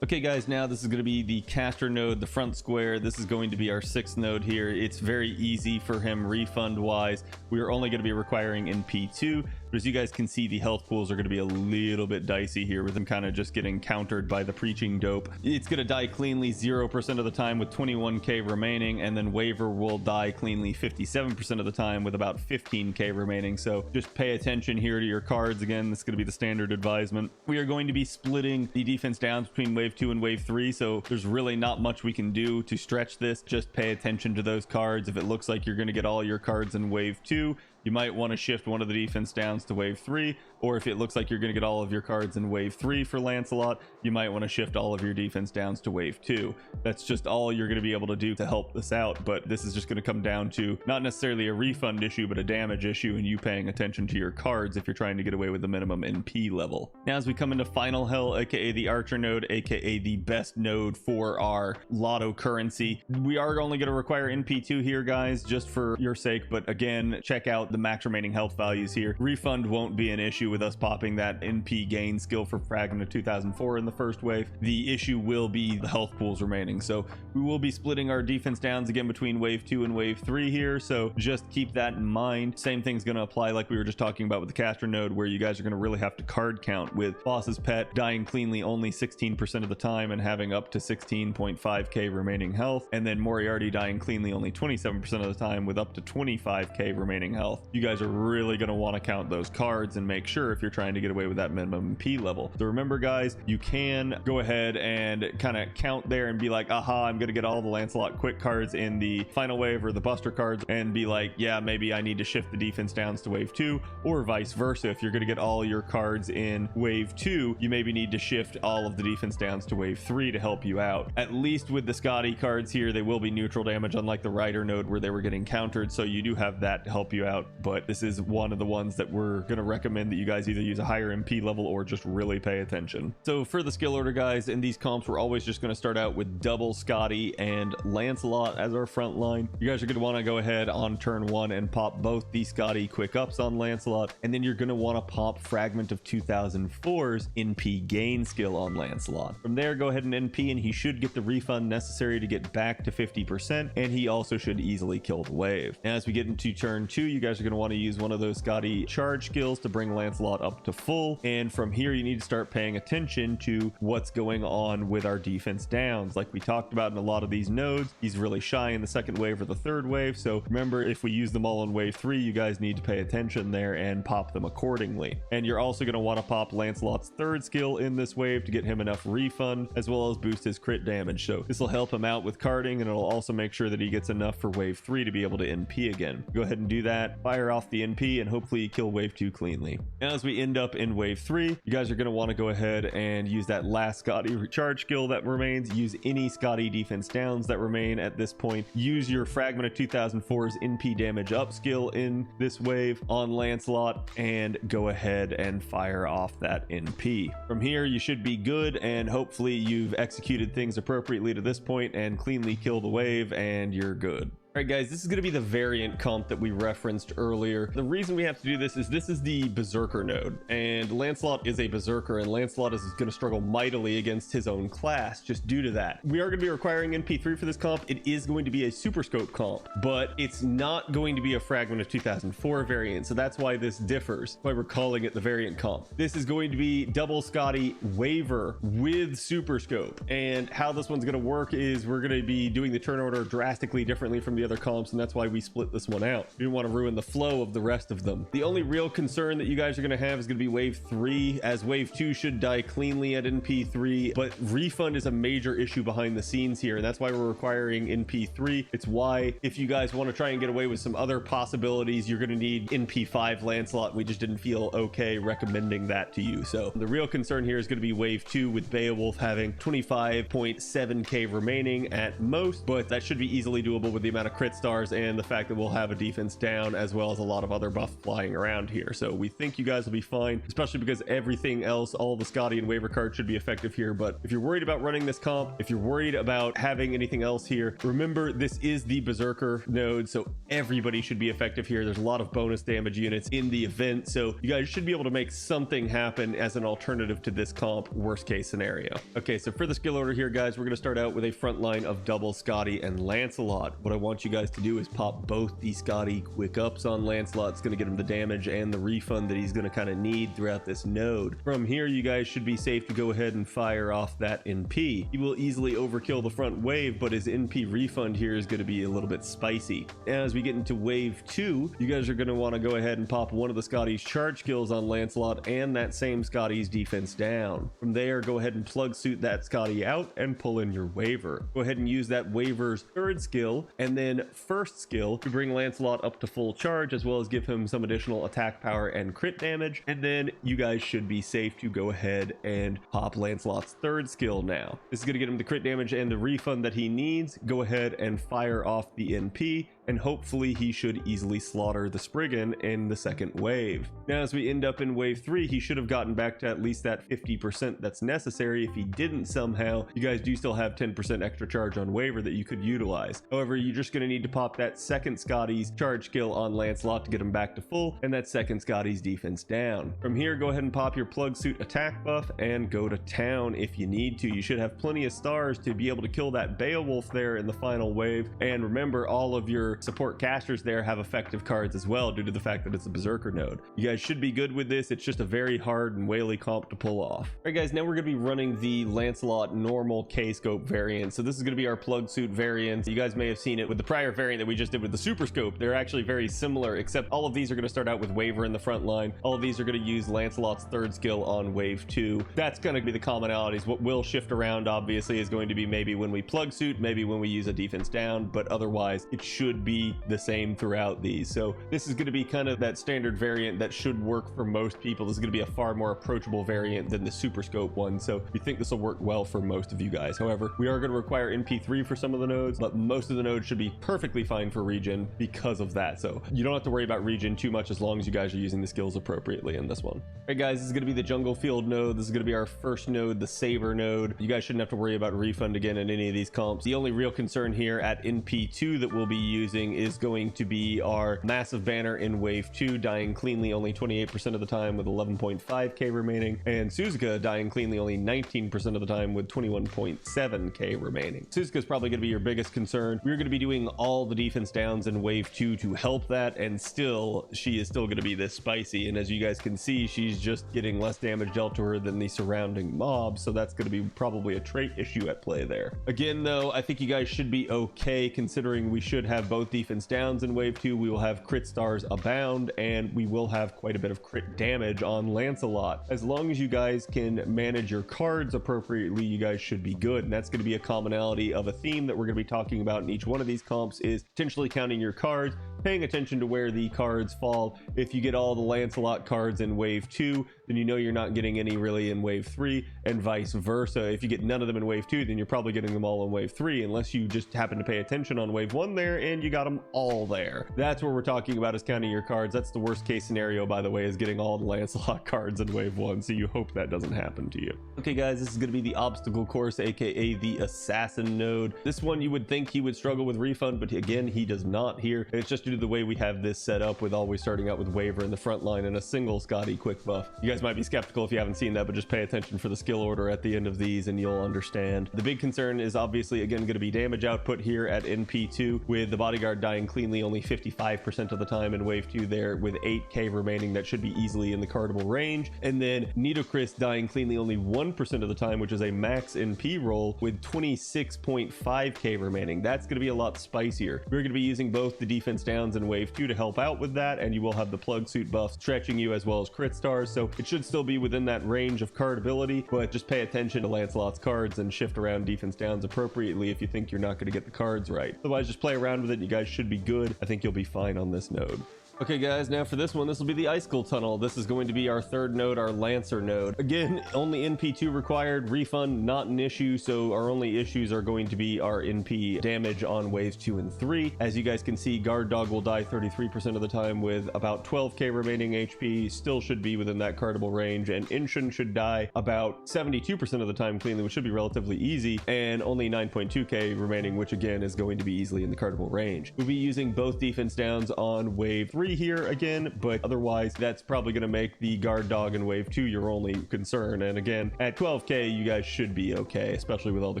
Okay guys, now this is going to be the caster node, the front square. This is going to be our 6th node here. It's very easy for him refund wise. We are only going to be requiring NP2, but as you guys can see, the health pools are going to be a little bit dicey here with him kind of just getting countered by the preaching dope. It's going to die cleanly 0% of the time with 21k remaining, and then Waver will die cleanly 57% of the time with about 15k remaining. So just pay attention here to your cards. Again, this is going to be the standard advisement. We are going to be splitting the defense downs between wave 2 and wave 3, so there's really not much we can do to stretch this. Just pay attention to those cards. If it looks like you're going to get all your cards in wave 2, you might want to shift one of the defense downs to wave 3, or if it looks like you're going to get all of your cards in wave 3 for Lancelot, you might want to shift all of your defense downs to wave 2. That's just all you're going to be able to do to help this out, but this is just going to come down to not necessarily a refund issue, but a damage issue, and you paying attention to your cards if you're trying to get away with the minimum NP level. Now as we come into Final Hell, aka the Archer node, aka the best node for our lotto currency, we are only going to require NP2 here guys, just for your sake, but again, check out the max remaining health values here. Refund won't be an issue with us popping that NP gain skill for Fragment of 2004 in the first wave. The issue will be the health pools remaining, so we will be splitting our defense downs again between wave 2 and wave 3 here, so just keep that in mind. Same thing's going to apply like we were just talking about with the caster node, where you guys are going to really have to card count, with Boss's Pet dying cleanly only 16% of the time and having up to 16.5k remaining health, and then Moriarty dying cleanly only 27% of the time with up to 25k remaining health. You guys are really going to want to count those cards and make sure if you're trying to get away with that minimum P level. So remember guys, you can go ahead and kind of count there and be like, aha, I'm going to get all the Lancelot quick cards in the final wave or the buster cards, and be like, yeah, maybe I need to shift the defense downs to wave 2, or vice versa. If you're going to get all your cards in wave 2, you maybe need to shift all of the defense downs to wave 3 to help you out. At least with the Scotty cards here, they will be neutral damage, unlike the Rider node where they were getting countered, so you do have that to help you out. But this is one of the ones that we're going to recommend that you guys either use a higher MP level or just really pay attention. So for the skill order guys, in these comps, we're always just going to start out with double Scotty and Lancelot as our front line. You guys are going to want to go ahead on turn 1 and pop both the Scotty quick ups on Lancelot, and then you're going to want to pop Fragment of 2004's NP gain skill on Lancelot. From there, go ahead and NP, and he should get the refund necessary to get back to 50%, and he also should easily kill the wave. Now, as we get into turn 2, you guys are going to want to use one of those Scotty charge skills to bring Lancelot up to full, and from here you need to start paying attention to what's going on with our defense downs. Like we talked about in a lot of these nodes, he's really shy in the second wave or the third wave, so remember, if we use them all in wave 3, you guys need to pay attention there and pop them accordingly. And you're also going to want to pop Lancelot's third skill in this wave to get him enough refund, as well as boost his crit damage. So this will help him out with carding, and it'll also make sure that he gets enough for wave 3 to be able to NP again. Go ahead and do that, fire off the NP, and hopefully kill wave 2 cleanly. Now as we end up in wave 3, you guys are going to want to go ahead and use that last Scotty recharge skill that remains. Use any Scotty defense downs that remain at this point. Use your Fragment of 2004's NP damage up skill in this wave on Lancelot, and go ahead and fire off that NP. From here you should be good, and hopefully you've executed things appropriately to this point and cleanly kill the wave, and you're good. All right guys, this is going to be the variant comp that we referenced earlier. The reason we have to do this is the Berserker node, and Lancelot is a Berserker, and Lancelot is going to struggle mightily against his own class just due to that. We are going to be requiring NP3 for this comp. It is going to be a Super Scope comp, but it's not going to be a Fragment of 2004 variant, so that's why this differs, that's why we're calling it the variant comp. This is going to be double Scotty Waver with Super Scope, and how this one's going to work is we're going to be doing the turn order drastically differently from the other comps, and that's why we split this one out. We didn't want to ruin the flow of the rest of them. The only real concern that you guys are going to have is going to be wave 3, as wave 2 should die cleanly at NP3, but refund is a major issue behind the scenes here, and that's why we're requiring NP3. It's why, if you guys want to try and get away with some other possibilities, you're going to need NP5 Lancelot. We just didn't feel okay recommending that to you. So the real concern here is going to be wave 2 with Beowulf having 25.7k remaining at most, but that should be easily doable with the amount of crit stars and the fact that we'll have a defense down, as well as a lot of other buff flying around here. So we think you guys will be fine, especially because everything else, all the Scotty and waiver cards should be effective here. But if you're worried about running this comp, if you're worried about having anything else here, remember this is the Berserker node, so everybody should be effective here. There's a lot of bonus damage units in the event, so you guys should be able to make something happen as an alternative to this comp, worst case scenario. Okay, so for the skill order here, guys, we're going to start out with a front line of double Scotty and Lancelot. What I want you guys to do is pop both the Scotty quick ups on Lancelot. It's going to get him the damage and the refund that he's going to kind of need throughout this node. From here, you guys should be safe to go ahead and fire off that NP. He will easily overkill the front wave, but his NP refund here is going to be a little bit spicy. As we get into wave 2, you guys are going to want to go ahead and pop one of the Scotty's charge skills on Lancelot and that same Scotty's defense down. From there, go ahead and plug suit that Scotty out and pull in your waiver. Go ahead and use that waiver's third skill and then first skill to bring Lancelot up to full charge, as well as give him some additional attack power and crit damage. And then you guys should be safe to go ahead and pop Lancelot's third skill now. This is going to get him the crit damage and the refund that he needs. Go ahead and fire off the NP, and hopefully he should easily slaughter the Spriggan in the second wave. Now, as we end up in wave 3, he should have gotten back to at least that 50% that's necessary. If he didn't somehow, you guys do still have 10% extra charge on waiver that you could utilize. However, you're just going to need to pop that second Scotty's charge skill on Lancelot to get him back to full, and that second Scotty's defense down. From here, go ahead and pop your plug suit attack buff and go to town if you need to. You should have plenty of stars to be able to kill that Beowulf there in the final wave. And remember, all of your support casters there have effective cards as well, due to the fact that it's a Berserker node. You guys should be good with this. It's just a very hard and whaley comp to pull off. All right, guys, now we're going to be running the Lancelot normal K-scope variant. So this is going to be our plug suit variant. You guys may have seen it with the prior variant that we just did with the super scope. They're actually very similar, except all of these are going to start out with waiver in the front line. All of these are going to use Lancelot's third skill on wave 2. That's going to be the commonalities. What will shift around, obviously, is going to be maybe when we plug suit, maybe when we use a defense down, but otherwise it should be the same throughout these. So this is going to be kind of that standard variant that should work for most people. This is going to be a far more approachable variant than the super scope one, so we think this will work well for most of you guys. However, we are going to require NP3 for some of the nodes, but most of the nodes should be perfectly fine for regen because of that. So you don't have to worry about regen too much as long as you guys are using the skills appropriately in this one. All right, guys, this is going to be the jungle field node. This is going to be our first node, the Saber node. You guys shouldn't have to worry about refund again in any of these comps. The only real concern here at NP2 that we'll be using is going to be our massive banner in wave 2, dying cleanly only 28% of the time with 11.5k remaining, and Suzuka dying cleanly only 19% of the time with 21.7k remaining. Suzuka is probably going to be your biggest concern. We're going to be doing all the defense downs in wave 2 to help that, and still she is still going to be this spicy, and as you guys can see, she's just getting less damage dealt to her than the surrounding mobs, so that's going to be probably a trait issue at play there. Again, though, I think you guys should be okay, considering we should have both defense downs in wave 2. We will have crit stars abound, and we will have quite a bit of crit damage on Lancelot. As long as you guys can manage your cards appropriately, you guys should be good, and that's going to be a commonality of a theme that we're going to be talking about in each one of these comps, is potentially counting your cards, paying attention to where the cards fall. If you get all the Lancelot cards in wave 2, then you know you're not getting any really in wave 3, and vice versa. If you get none of them in wave 2, then you're probably getting them all in wave 3, unless you just happen to pay attention on wave 1 there and you got them all there. That's what we're talking about, is counting your cards. That's the worst case scenario, by the way, is getting all the Lancelot cards in wave 1, so you hope that doesn't happen to you. Okay, guys, this is going to be the obstacle course, aka the assassin node. This one, you would think he would struggle with refund, but again, he does not here. It's just especially the way we have this set up with always starting out with Waver in the front line and a single Scotty quick buff. You guys might be skeptical if you haven't seen that, but just pay attention for the skill order at the end of these and you'll understand. The big concern is obviously again going to be damage output here at NP2, with the bodyguard dying cleanly only 55% of the time in wave 2 there, with 8k remaining. That should be easily in the cardable range. And then Nidochris dying cleanly only 1% of the time, which is a max NP roll, with 26.5k remaining. That's going to be a lot spicier. We're going to be using both the defense downs in wave 2 to help out with that, and you will have the plug suit buff stretching you as well as crit stars, so it should still be within that range of card ability, but just pay attention to Lancelot's cards and shift around defense downs appropriately if you think you're not going to get the cards right. Otherwise, just play around with it and you guys should be good. I think you'll be fine on this node. Okay guys, now for this one, this will be the Icicle Tunnel. This is going to be our third node, our Lancer node. Again, only NP2 required, refund not an issue, so our only issues are going to be our NP damage on waves 2 and 3. As you guys can see, Guard Dog will die 33% of the time with about 12k remaining HP, still should be within that cardable range, and Inshin should die about 72% of the time cleanly, which should be relatively easy, and only 9.2k remaining, which again is going to be easily in the cardable range. We'll be using both defense downs on wave 3 here again, but otherwise that's probably going to make the Guard Dog in wave 2 your only concern. And again, at 12k you guys should be okay, especially with all the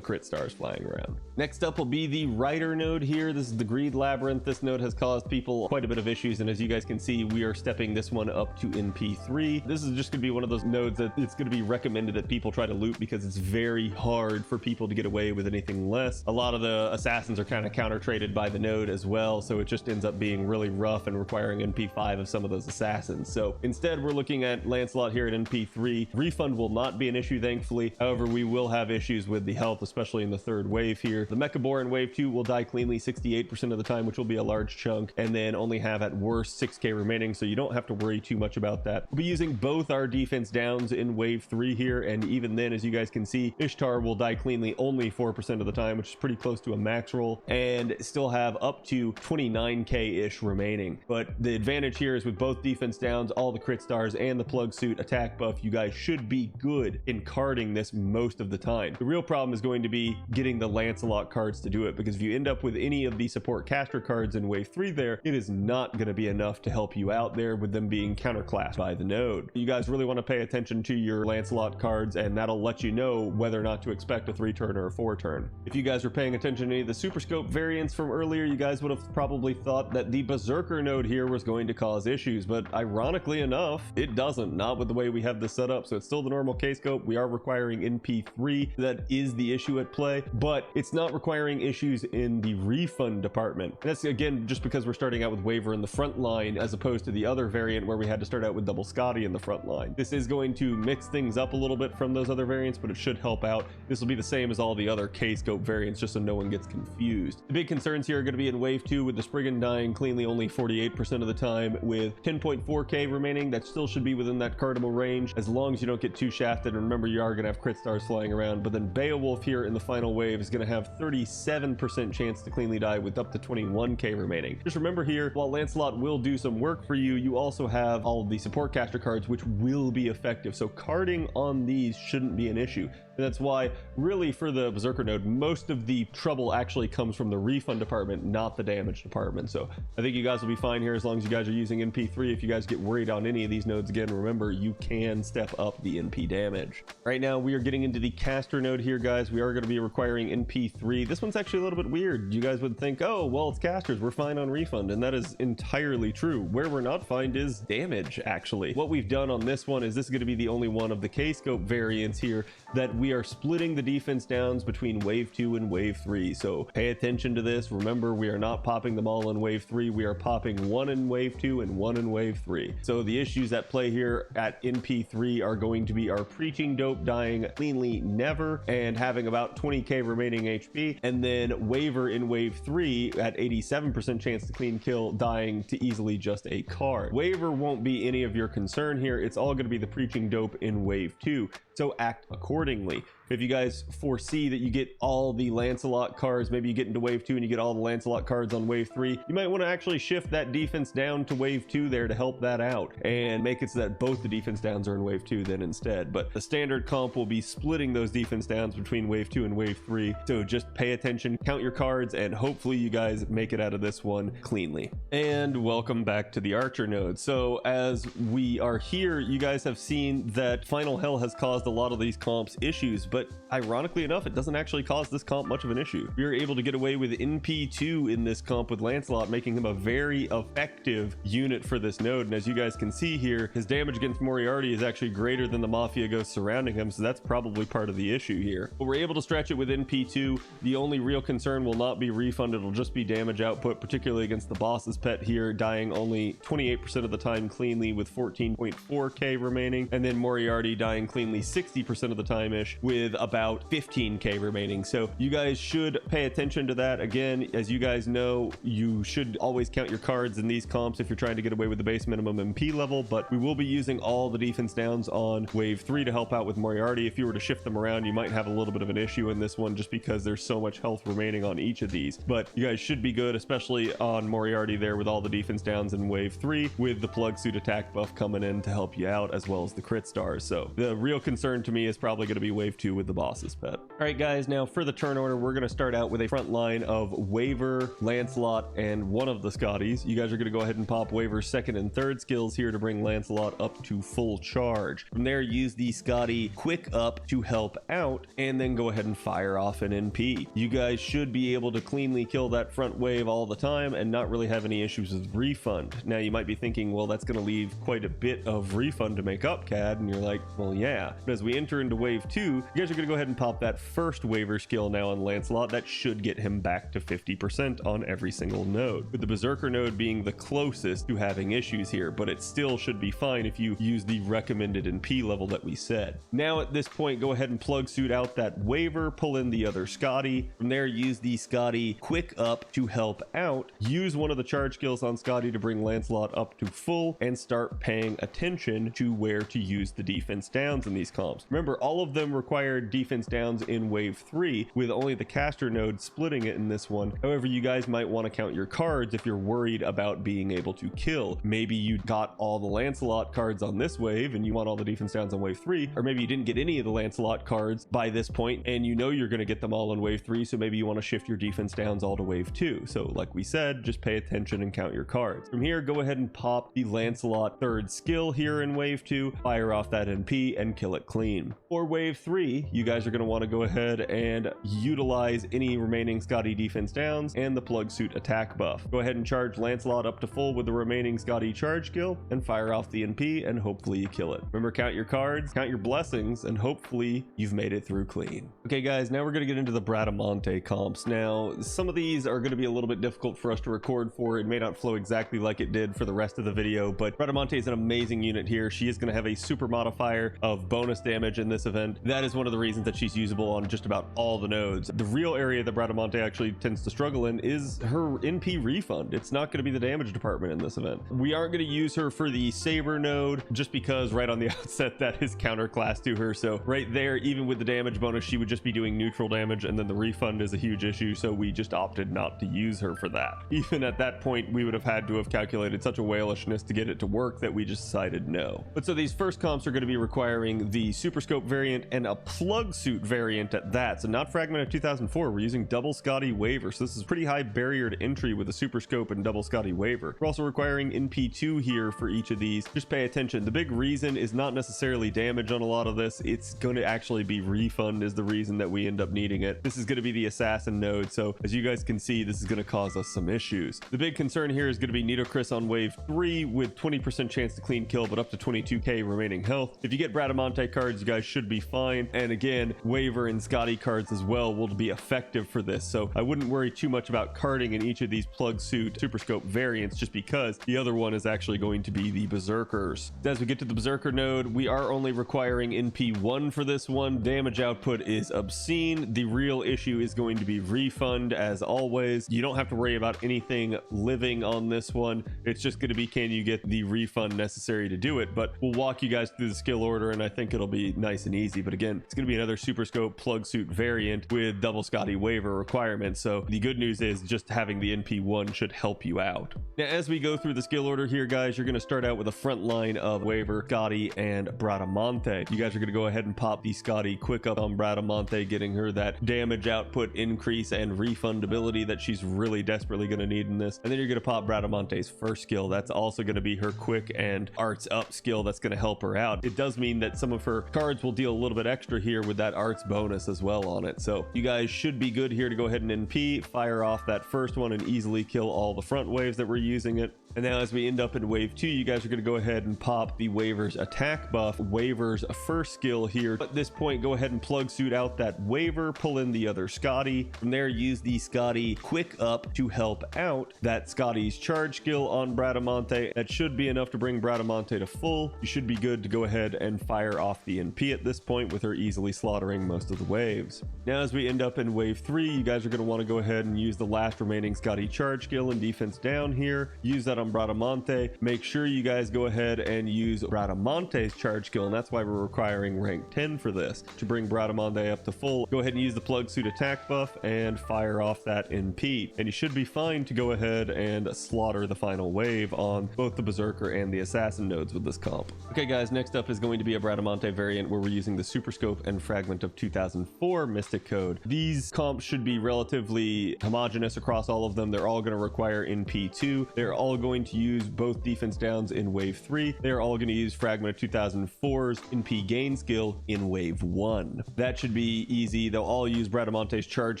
crit stars flying around. Next up will be the Rider node here. This is the Greed Labyrinth. This node has caused people quite a bit of issues, and as you guys can see, we are stepping this one up to NP3. This is just going to be one of those nodes that it's going to be recommended that people try to loot because it's very hard for people to get away with anything less. A lot of the assassins are kind of counter traded by the node as well, so it just ends up being really rough and requiring NP5 of some of those assassins. So instead we're looking at Lancelot here at NP3. Refund will not be an issue, thankfully. However, we will have issues with the health, especially in the third wave here. The Mechabore in wave 2 will die cleanly 68% of the time, which will be a large chunk, and then only have at worst 6k remaining, so you don't have to worry too much about that. We'll be using both our defense downs in wave 3 here, and even then, as you guys can see, Ishtar will die cleanly only 4% of the time, which is pretty close to a max roll, and still have up to 29k ish remaining. But the advantage here is with both defense downs, all the crit stars, and the plug suit attack buff, you guys should be good in carding this most of the time. The real problem is going to be getting the Lancelot cards to do it, because if you end up with any of the support caster cards in wave 3 there, it is not going to be enough to help you out there with them being counterclassed by the node. You guys really want to pay attention to your Lancelot cards, and that'll let you know whether or not to expect a 3-turn or a 4-turn. If you guys were paying attention to any of the Super Scope variants from earlier, you guys would have probably thought that the Berserker node here was going to cause issues, but ironically enough, it doesn't. Not with the way we have this set up. So it's still the normal K-Scope. We are requiring NP3. That is the issue at play, but it's not requiring issues in the refund department. And that's again just because we're starting out with Waver in the front line as opposed to the other variant where we had to start out with double Scotty in the front line. This is going to mix things up a little bit from those other variants, but it should help out. This will be the same as all the other K-Scope variants, just so no one gets confused. The big concerns here are going to be in wave 2 with the Spriggan dying cleanly only 48% of the time with 10.4k remaining. That still should be within that cardable range as long as you don't get too shafted. And remember, you are going to have crit stars flying around. But then Beowulf here in the final wave is going to have 37% chance to cleanly die with up to 21k remaining. Just remember here, while Lancelot will do some work for you, you also have all of the support caster cards which will be effective. So carding on these shouldn't be an issue. And that's why really for the Berserker node, most of the trouble actually comes from the refund department, not the damage department. So I think you guys will be fine here as long as you guys are using NP3. If you guys get worried on any of these nodes, again, remember you can step up the NP damage. Right now we are getting into the caster node here, guys. We are going to be requiring NP3. This one's actually a little bit weird. You guys would think, oh, well, it's casters, we're fine on refund. And that is entirely true. Where we're not fine is damage, actually. What we've done on this one is this is going to be the only one of the K-Scope variants here that we are splitting the defense downs between wave 2 and wave 3. So pay attention to this. Remember, we are not popping them all in wave 3. We are popping one in wave 2 and one in wave 3. So the issues at play here at NP3 are going to be our Preaching Dope dying cleanly never and having about 20k remaining HP, and then Waver in wave 3 at 87% chance to clean kill, dying to easily just a card. Waver won't be any of your concern here. It's all going to be the Preaching Dope in wave 2. so act accordingly. If you guys foresee that you get all the Lancelot cards, maybe you get into wave 2 and you get all the Lancelot cards on wave 3, you might want to actually shift that defense down to wave 2 there to help that out and make it so that both the defense downs are in wave 2 then instead. But the standard comp will be splitting those defense downs between wave 2 and wave 3. So just pay attention, count your cards, and hopefully you guys make it out of this one cleanly. And welcome back to the Archer node. So as we are here, you guys have seen that Final Hell has caused a lot of these comps issues, but ironically enough, it doesn't actually cause this comp much of an issue. We are able to get away with NP2 in this comp with Lancelot, making him a very effective unit for this node. And as you guys can see here, his damage against Moriarty is actually greater than the Mafia ghosts surrounding him, so that's probably part of the issue here. But we're able to stretch it with NP2. The only real concern will not be refund, it'll just be damage output, particularly against the boss's pet here, dying only 28% of the time cleanly with 14.4k remaining, and then Moriarty dying cleanly 60% of the time-ish with about 15k remaining. So you guys should pay attention to that. Again, as you guys know, you should always count your cards in these comps if you're trying to get away with the base minimum MP level, but we will be using all the defense downs on wave 3 to help out with Moriarty. If you were to shift them around, you might have a little bit of an issue in this one just because there's so much health remaining on each of these, but you guys should be good, especially on Moriarty there with all the defense downs in wave 3 with the plug suit attack buff coming in to help you out, as well as the crit stars. So the real concern to me is probably going to be wave 2 with the boss's pet. All right guys, now for the turn order, we're going to start out with a front line of Waver, Lancelot, and one of the Scotties. You guys are going to go ahead and pop Waver's second and third skills here to bring Lancelot up to full charge. From there, use the Scotty quick up to help out, and then go ahead and fire off an NP. You guys should be able to cleanly kill that front wave all the time and not really have any issues with refund. Now you might be thinking, well, that's going to leave quite a bit of refund to make up, Cad, and you're like, well, yeah. But as we enter into wave 2, you guys are going to go ahead and pop that first Waver skill now on Lancelot. That should get him back to 50% on every single node, with the Berserker node being the closest to having issues here, but it still should be fine if you use the recommended NP level that we said. Now at this point, go ahead and plug suit out that Waver, pull in the other Scotty. From there, use the Scotty quick up to help out. Use one of the charge skills on Scotty to bring Lancelot up to full, and start paying attention to where to use the defense downs in these comps. Remember, all of them require defense downs in wave 3, with only the caster node splitting it in this one. However, you guys might want to count your cards if you're worried about being able to kill. Maybe you got all the Lancelot cards on this wave and you want all the defense downs on wave 3, or maybe you didn't get any of the Lancelot cards by this point and you know you're going to get them all in wave 3, so maybe you want to shift your defense downs all to wave 2. So like we said, just pay attention and count your cards. From here, go ahead and pop the Lancelot third skill here in wave 2, fire off that NP, and kill it clean. For wave 3, you guys are going to want to go ahead and utilize any remaining Scotty defense downs and the plug suit attack buff. Go ahead and charge Lancelot up to full with the remaining Scotty charge skill and fire off the NP, and hopefully you kill it. Remember, count your cards, count your blessings, and hopefully you've made it through clean. Okay guys, now we're going to get into the Bradamante comps. Now some of these are going to be a little bit difficult for us to record for. It may not flow exactly like it did for the rest of the video, but Bradamante is an amazing unit here. She is going to have a super modifier of bonus damage in this event. That is one of the reasons that she's usable on just about all the nodes. The real area that Bradamante actually tends to struggle in is her NP refund. It's not going to be the damage department in this event. We aren't going to use her for the Saber node just because right on the outset that is counter class to her. So right there, even with the damage bonus, she would just be doing neutral damage, and then the refund is a huge issue, so we just opted not to use her for that. Even at that point, we would have had to have calculated such a whalishness to get it to work that we just decided no. But so these first comps are going to be requiring the Super Scope variant and a plug suit variant at that. So not Fragment of 2004, we're using double Scotty Waver, so this is pretty high barrier to entry with a Super Scope and double Scotty Waver. We're also requiring NP2 here for each of these. Just pay attention. The big reason is not necessarily damage on a lot of this. It's going to actually be refund is the reason that we end up needing it. This is going to be the assassin node, so as you guys can see, this is going to cause us some issues. The big concern here is going to be Nitocris on wave 3 with 20% chance to clean kill, but up to 22k remaining health. If you get Bradamante cards, you guys should be fine. And again, Waver and Scotty cards as well will be effective for this, so I wouldn't worry too much about carding in each of these plug suit Super Scope variants, just because the other one is actually going to be the Berserkers. As we get to the Berserker node, we are only requiring NP1 for this one. Damage output is obscene. The real issue is going to be refund, as always. You don't have to worry about anything living on this one. It's just going to be, can you get the refund necessary to do it? But we'll walk you guys through the skill order, and I think it'll be nice and easy. But again, it's going to be another Super Scope plug suit variant with double Scotty waiver requirements. So the good news is just having the NP1 should help you out. Now, as we go through the skill order here, guys, you're going to start out with a front line of waiver, Scotty, and Bradamante. You guys are going to go ahead and pop the Scotty quick up on Bradamante, getting her that damage output increase and refundability that she's really desperately going to need in this. And then you're going to pop Bradamante's first skill. That's also going to be her quick and arts up skill that's going to help her out. It does mean that some of her cards will deal a little bit extra here with that arts bonus as well on it. So you guys should be good here to go ahead and NP, fire off that first one, and easily kill all the front waves that we're using it. And now as we end up in wave 2, you guys are going to go ahead and pop the Waver's attack buff, Waver's first skill here. At this point, go ahead and plug suit out that Waver, pull in the other Scotty. From there, use the Scotty quick up to help out that Scotty's charge skill on Bradamante. That should be enough to bring Bradamante to full. You should be good to go ahead and fire off the NP at this point, with her easily slaughtering most of the waves. Now as we end up in wave 3, you guys are going to want to go ahead and use the last remaining Scotty charge skill and defense down here. Use that on Bradamante. Make sure you guys go ahead and use Bradamante's charge skill, and that's why we're requiring rank 10 for this, to bring Bradamante up to full. Go ahead and use the plug suit attack buff and fire off that NP, and you should be fine to go ahead and slaughter the final wave on both the Berserker and the Assassin nodes with this comp. Okay guys, next up is going to be a Bradamante variant where we're using the Super Scope and Fragment of 2004 Mystic Code. These comps should be relatively homogeneous across all of them. They're all going to require NP2. They're all going to use both defense downs in wave 3. They're all going to use Fragment of 2004's NP gain skill in wave 1. That should be easy. They'll all use Bradamante's charge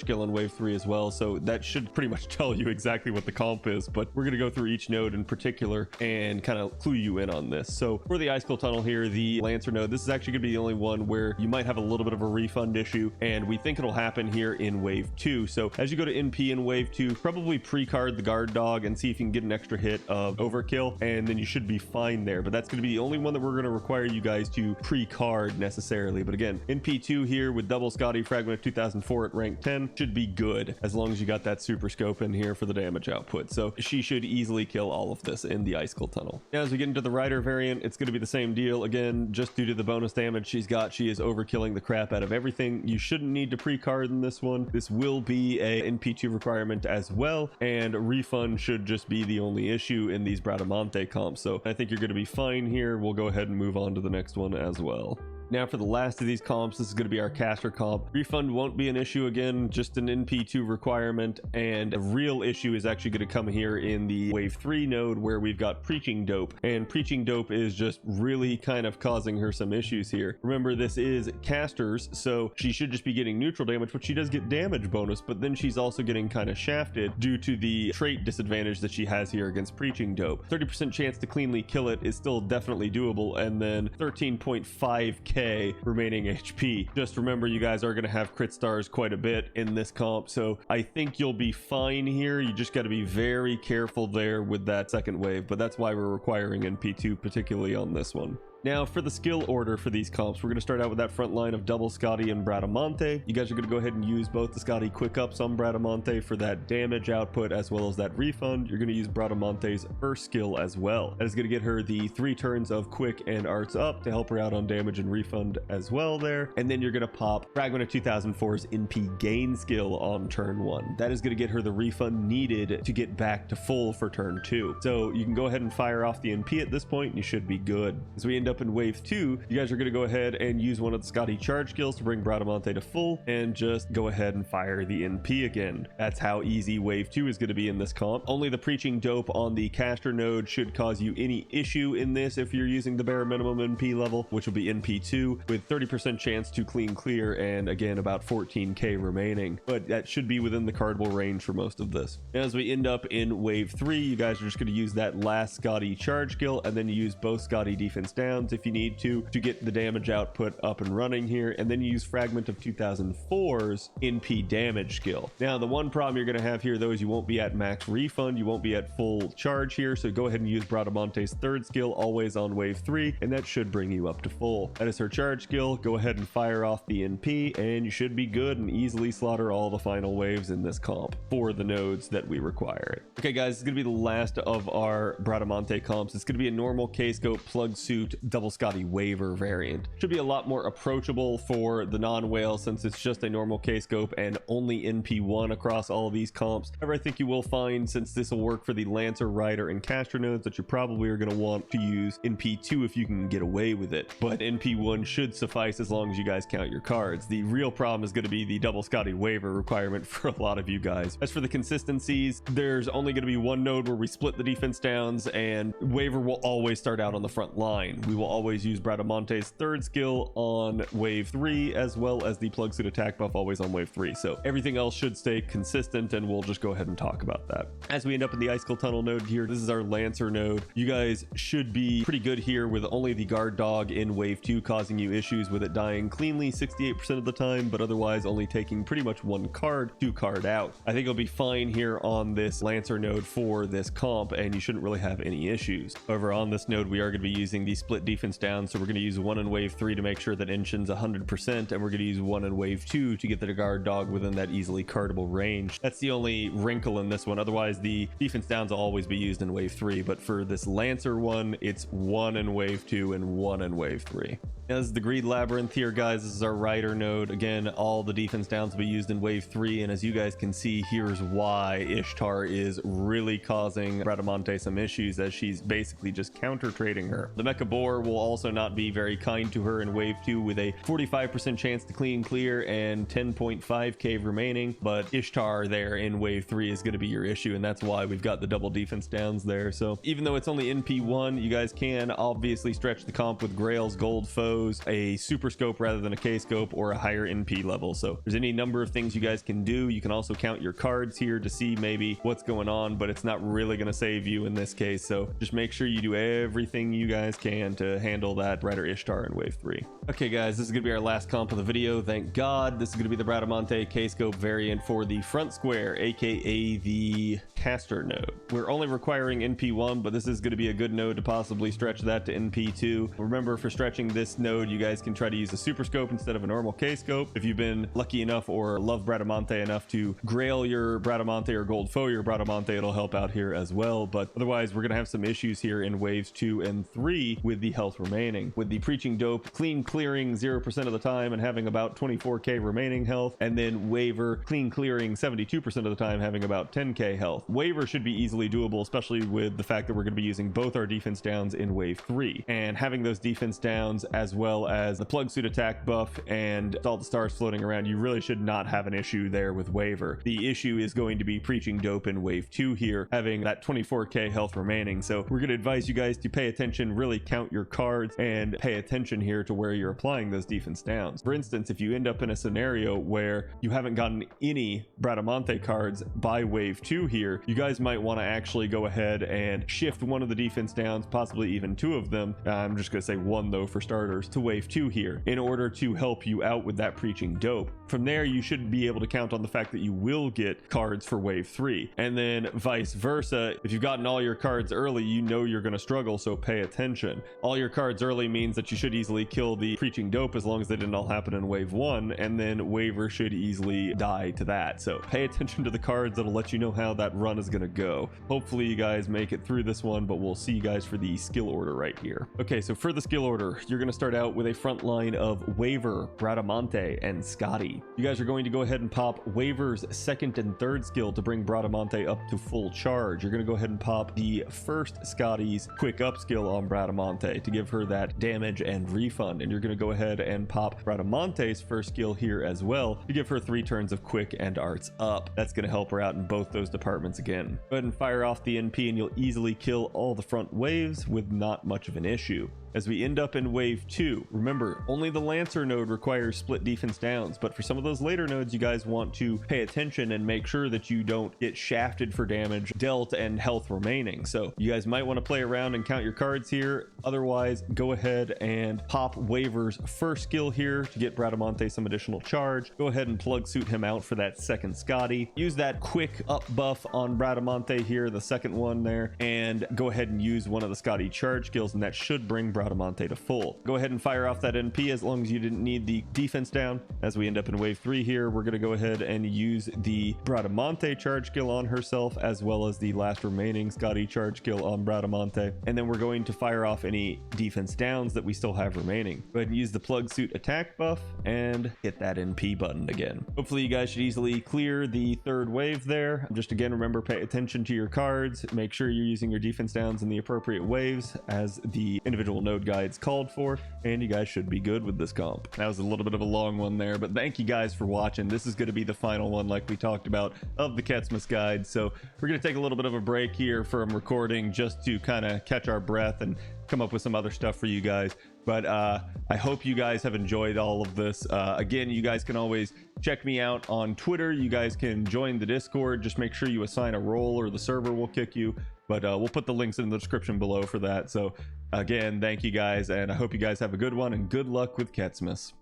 skill in wave 3 as well, so that should pretty much tell you exactly what the comp is, but we're going to go through each node in particular and kind of clue you in on this. So for the Icicle Tunnel here, the Lancer node, this is actually going to be the only one where you might have a little bit of a refund issue, and we think it'll happen here in wave 2. So as you go to NP in wave 2, probably pre-card the guard dog and see if you can get an extra hit of overkill, and then you should be fine there. But that's going to be the only one that we're going to require you guys to pre-card necessarily. But again, NP2 here with double Scotty Fragment of 2004 at rank 10 should be good, as long as you got that Super Scope in here for the damage output. So she should easily kill all of this in the Icicle Tunnel. Now as we get into the Rider variant, it's going to be the same deal. Again, just due to the bonus damage she's got, she is overkilling the crap out of everything. You shouldn't need to pre-card in this one. This will be a NP2 requirement as well, and refund should just be the only issue in these Bradamante comps. So I think you're going to be fine here. We'll go ahead and move on to the next one as well. Now for the last of these comps, this is going to be our caster comp. Refund won't be an issue again, just an NP2 requirement, and a real issue is actually going to come here in the wave 3 node where we've got Preaching Dope, and Preaching Dope is just really kind of causing her some issues here. Remember, this is casters, so she should just be getting neutral damage, but she does get damage bonus, but then she's also getting kind of shafted due to the trait disadvantage that she has here against Preaching Dope. 30% chance to cleanly kill it is still definitely doable, and then 13.5k remaining HP. Just remember, you guys are going to have crit stars quite a bit in this comp, so I think you'll be fine here. You just got to be very careful there with that second wave, but that's why we're requiring NP2 particularly on this one. Now for the skill order for these comps, we're going to start out with that front line of double Scotty and Bradamante. You guys are going to go ahead and use both the Scotty quick ups on Bradamante for that damage output as well as that refund. You're going to use Bradamante's first skill as well. That is going to get her the 3 turns of quick and arts up to help her out on damage and refund as well there. And then you're going to pop Fragment of 2004's NP gain skill on turn 1. That is going to get her the refund needed to get back to full for turn 2. So you can go ahead and fire off the NP at this point and you should be good. As we end up in wave 2, you guys are going to go ahead and use one of the Scotty charge skills to bring Bradamante to full and just go ahead and fire the NP again. That's how easy wave 2 is going to be in this comp. Only the Preaching Dope on the caster node should cause you any issue in this if you're using the bare minimum NP level, which will be NP2 with 30% chance to clean clear and again about 14k remaining, but that should be within the cardable range for most of this. As we end up in wave 3, you guys are just going to use that last Scotty charge skill and then you use both Scotty defense downs if you need to get the damage output up and running here, and then you use Fragment of 2004's NP damage skill. Now the one problem you're going to have here though is you won't be at max refund, you won't be at full charge here, so go ahead and use Bradamante's third skill always on wave 3 and that should bring you up to full. That is her charge skill. Go ahead and fire off the NP and you should be good and easily slaughter all the final waves in this comp for the nodes that we require it. Okay guys, it's going to be the last of our Bradamante comps. It's going to be a normal K-Scope plug suit double Scotty Waver variant. Should be a lot more approachable for the non-whale since it's just a normal K-scope and only NP1 across all of these comps. However, I think you will find, since this will work for the Lancer, Rider, and Caster nodes, that you probably are going to want to use NP2 if you can get away with it. But NP1 should suffice as long as you guys count your cards. The real problem is going to be the double Scotty Waver requirement for a lot of you guys. As for the consistencies, there's only going to be one node where we split the defense downs, and Waver will always start out on the front line. We will always use Bradamante's third skill on wave 3, as well as the plug suit attack buff always on wave 3. So everything else should stay consistent, and we'll just go ahead and talk about that. As we end up in the Icicle Tunnel node here, this is our Lancer node. You guys should be pretty good here with only the guard dog in wave 2 causing you issues with it dying cleanly 68% of the time, but otherwise only taking pretty much one card, 2 card out. I think it'll be fine here on this Lancer node for this comp, and you shouldn't really have any issues. However, on this node, we are going to be using the split defense down, so we're going to use 1 in wave 3 to make sure that Enshin's 100%, and we're going to use 1 in wave 2 to get the guard dog within that easily cardable range. That's the only wrinkle in this one. Otherwise, the defense downs will always be used in wave 3, but for this Lancer one, it's 1 in wave 2 and 1 in wave 3. As the Greed Labyrinth here, guys, this is our Rider node. Again, all the defense downs will be used in wave 3, and as you guys can see, here's why Ishtar is really causing Bradamante some issues, as she's basically just counter trading her. The Mecha Boar will also not be very kind to her in wave 2 with a 45% chance to clean clear and 10.5k remaining, but Ishtar there in wave 3 is going to be your issue, and that's why we've got the double defense downs there. So even though it's only NP1, you guys can obviously stretch the comp with Grail's Gold Foes, a super scope rather than a K scope, or a higher NP level. So there's any number of things you guys can do. You can also count your cards here to see maybe what's going on, but it's not really going to save you in this case. So just make sure you do everything you guys can to handle that Rider Ishtar in wave 3. Okay guys, this is going to be our last comp of the video. Thank God. This is going to be the Bradamante K-scope variant for the front square, aka the Caster node. We're only requiring NP1, but this is going to be a good node to possibly stretch that to NP2. Remember, for stretching this node, you guys can try to use a super scope instead of a normal K-scope. If you've been lucky enough or love Bradamante enough to Grail your Bradamante or Gold Foe your Bradamante, it'll help out here as well. But otherwise, we're going to have some issues here in waves 2 and 3 with the health remaining. With the Preaching Dope clean clearing 0% of the time and having about 24k remaining health, and then Waver clean clearing 72% of the time having about 10k health. Waver should be easily doable, especially with the fact that we're going to be using both our defense downs in wave 3, and having those defense downs as well as the plug suit attack buff and all the stars floating around. You really should not have an issue there with Waver. The issue is going to be Preaching Dope in wave 2 here, having that 24k health remaining. So we're going to advise you guys to pay attention, really count your cards, and pay attention here to where you're applying those defense downs. For instance, if you end up in a scenario where you haven't gotten any Bradamante cards by wave 2 here, you guys might want to actually go ahead and shift one of the defense downs, possibly even 2 of them. I'm just going to say 1 though for starters, to wave 2 here in order to help you out with that Preaching Dope. From there, you should be able to count on the fact that you will get cards for wave 3, and then vice versa. If you've gotten all your cards early, you know you're going to struggle, so pay attention. All your cards early means that you should easily kill the Preaching Dope as long as they didn't all happen in wave 1, and then Waver should easily die to that. So pay attention to the cards. That'll let you know how that run is going to go. Hopefully you guys make it through this one, but we'll see you guys for the skill order right here. Okay, so for the skill order, you're going to start out with a front line of Waver, Bradamante, and Scotty. You guys are going to go ahead and pop Waver's second and third skill to bring Bradamante up to full charge. You're going to go ahead and pop the first Scotty's quick up skill on Bradamante to give her that damage and refund, and you're going to go ahead and pop Bradamante's first skill here as well to give her 3 turns of quick and arts up. That's going to help her out in both those departments again. Go ahead and fire off the NP, and you'll easily kill all the front waves with not much of an issue. As we end up in wave 2, remember, only the Lancer node requires split defense downs, but for some of those later nodes, you guys want to pay attention and make sure that you don't get shafted for damage dealt and health remaining. So you guys might want to play around and count your cards here. Otherwise, go ahead and pop Waver's first skill here to get Bradamante some additional charge. Go ahead and plug suit him out for that second Scotty. Use that quick up buff on on Bradamante here, the second one there, and go ahead and use one of the Scotty charge skills, and that should bring Bradamante to full. Go ahead and fire off that NP as long as you didn't need the defense down. As we end up in wave 3 here, we're going to go ahead and use the Bradamante charge skill on herself, as well as the last remaining Scotty charge skill on Bradamante, and then we're going to fire off any defense downs that we still have remaining. Go ahead and use the plug suit attack buff and hit that NP button again. Hopefully you guys should easily clear the third wave there. Just again, remember, pay attention to your cards, make sure you're using your defense downs in the appropriate waves as the individual node guides called for, and you guys should be good with this comp. That was a little bit of a long one there, but thank you guys for watching. This is going to be the final one, like we talked about, of the Ketsmas guide. So we're going to take a little bit of a break here from recording just to kind of catch our breath and come up with some other stuff for you guys. But I hope you guys have enjoyed all of this. Again, you guys can always check me out on Twitter. You guys can join the Discord. Just make sure you assign a role or the server will kick you. But we'll put the links in the description below for that. So again, thank you guys, and I hope you guys have a good one, and good luck with Ketsmas.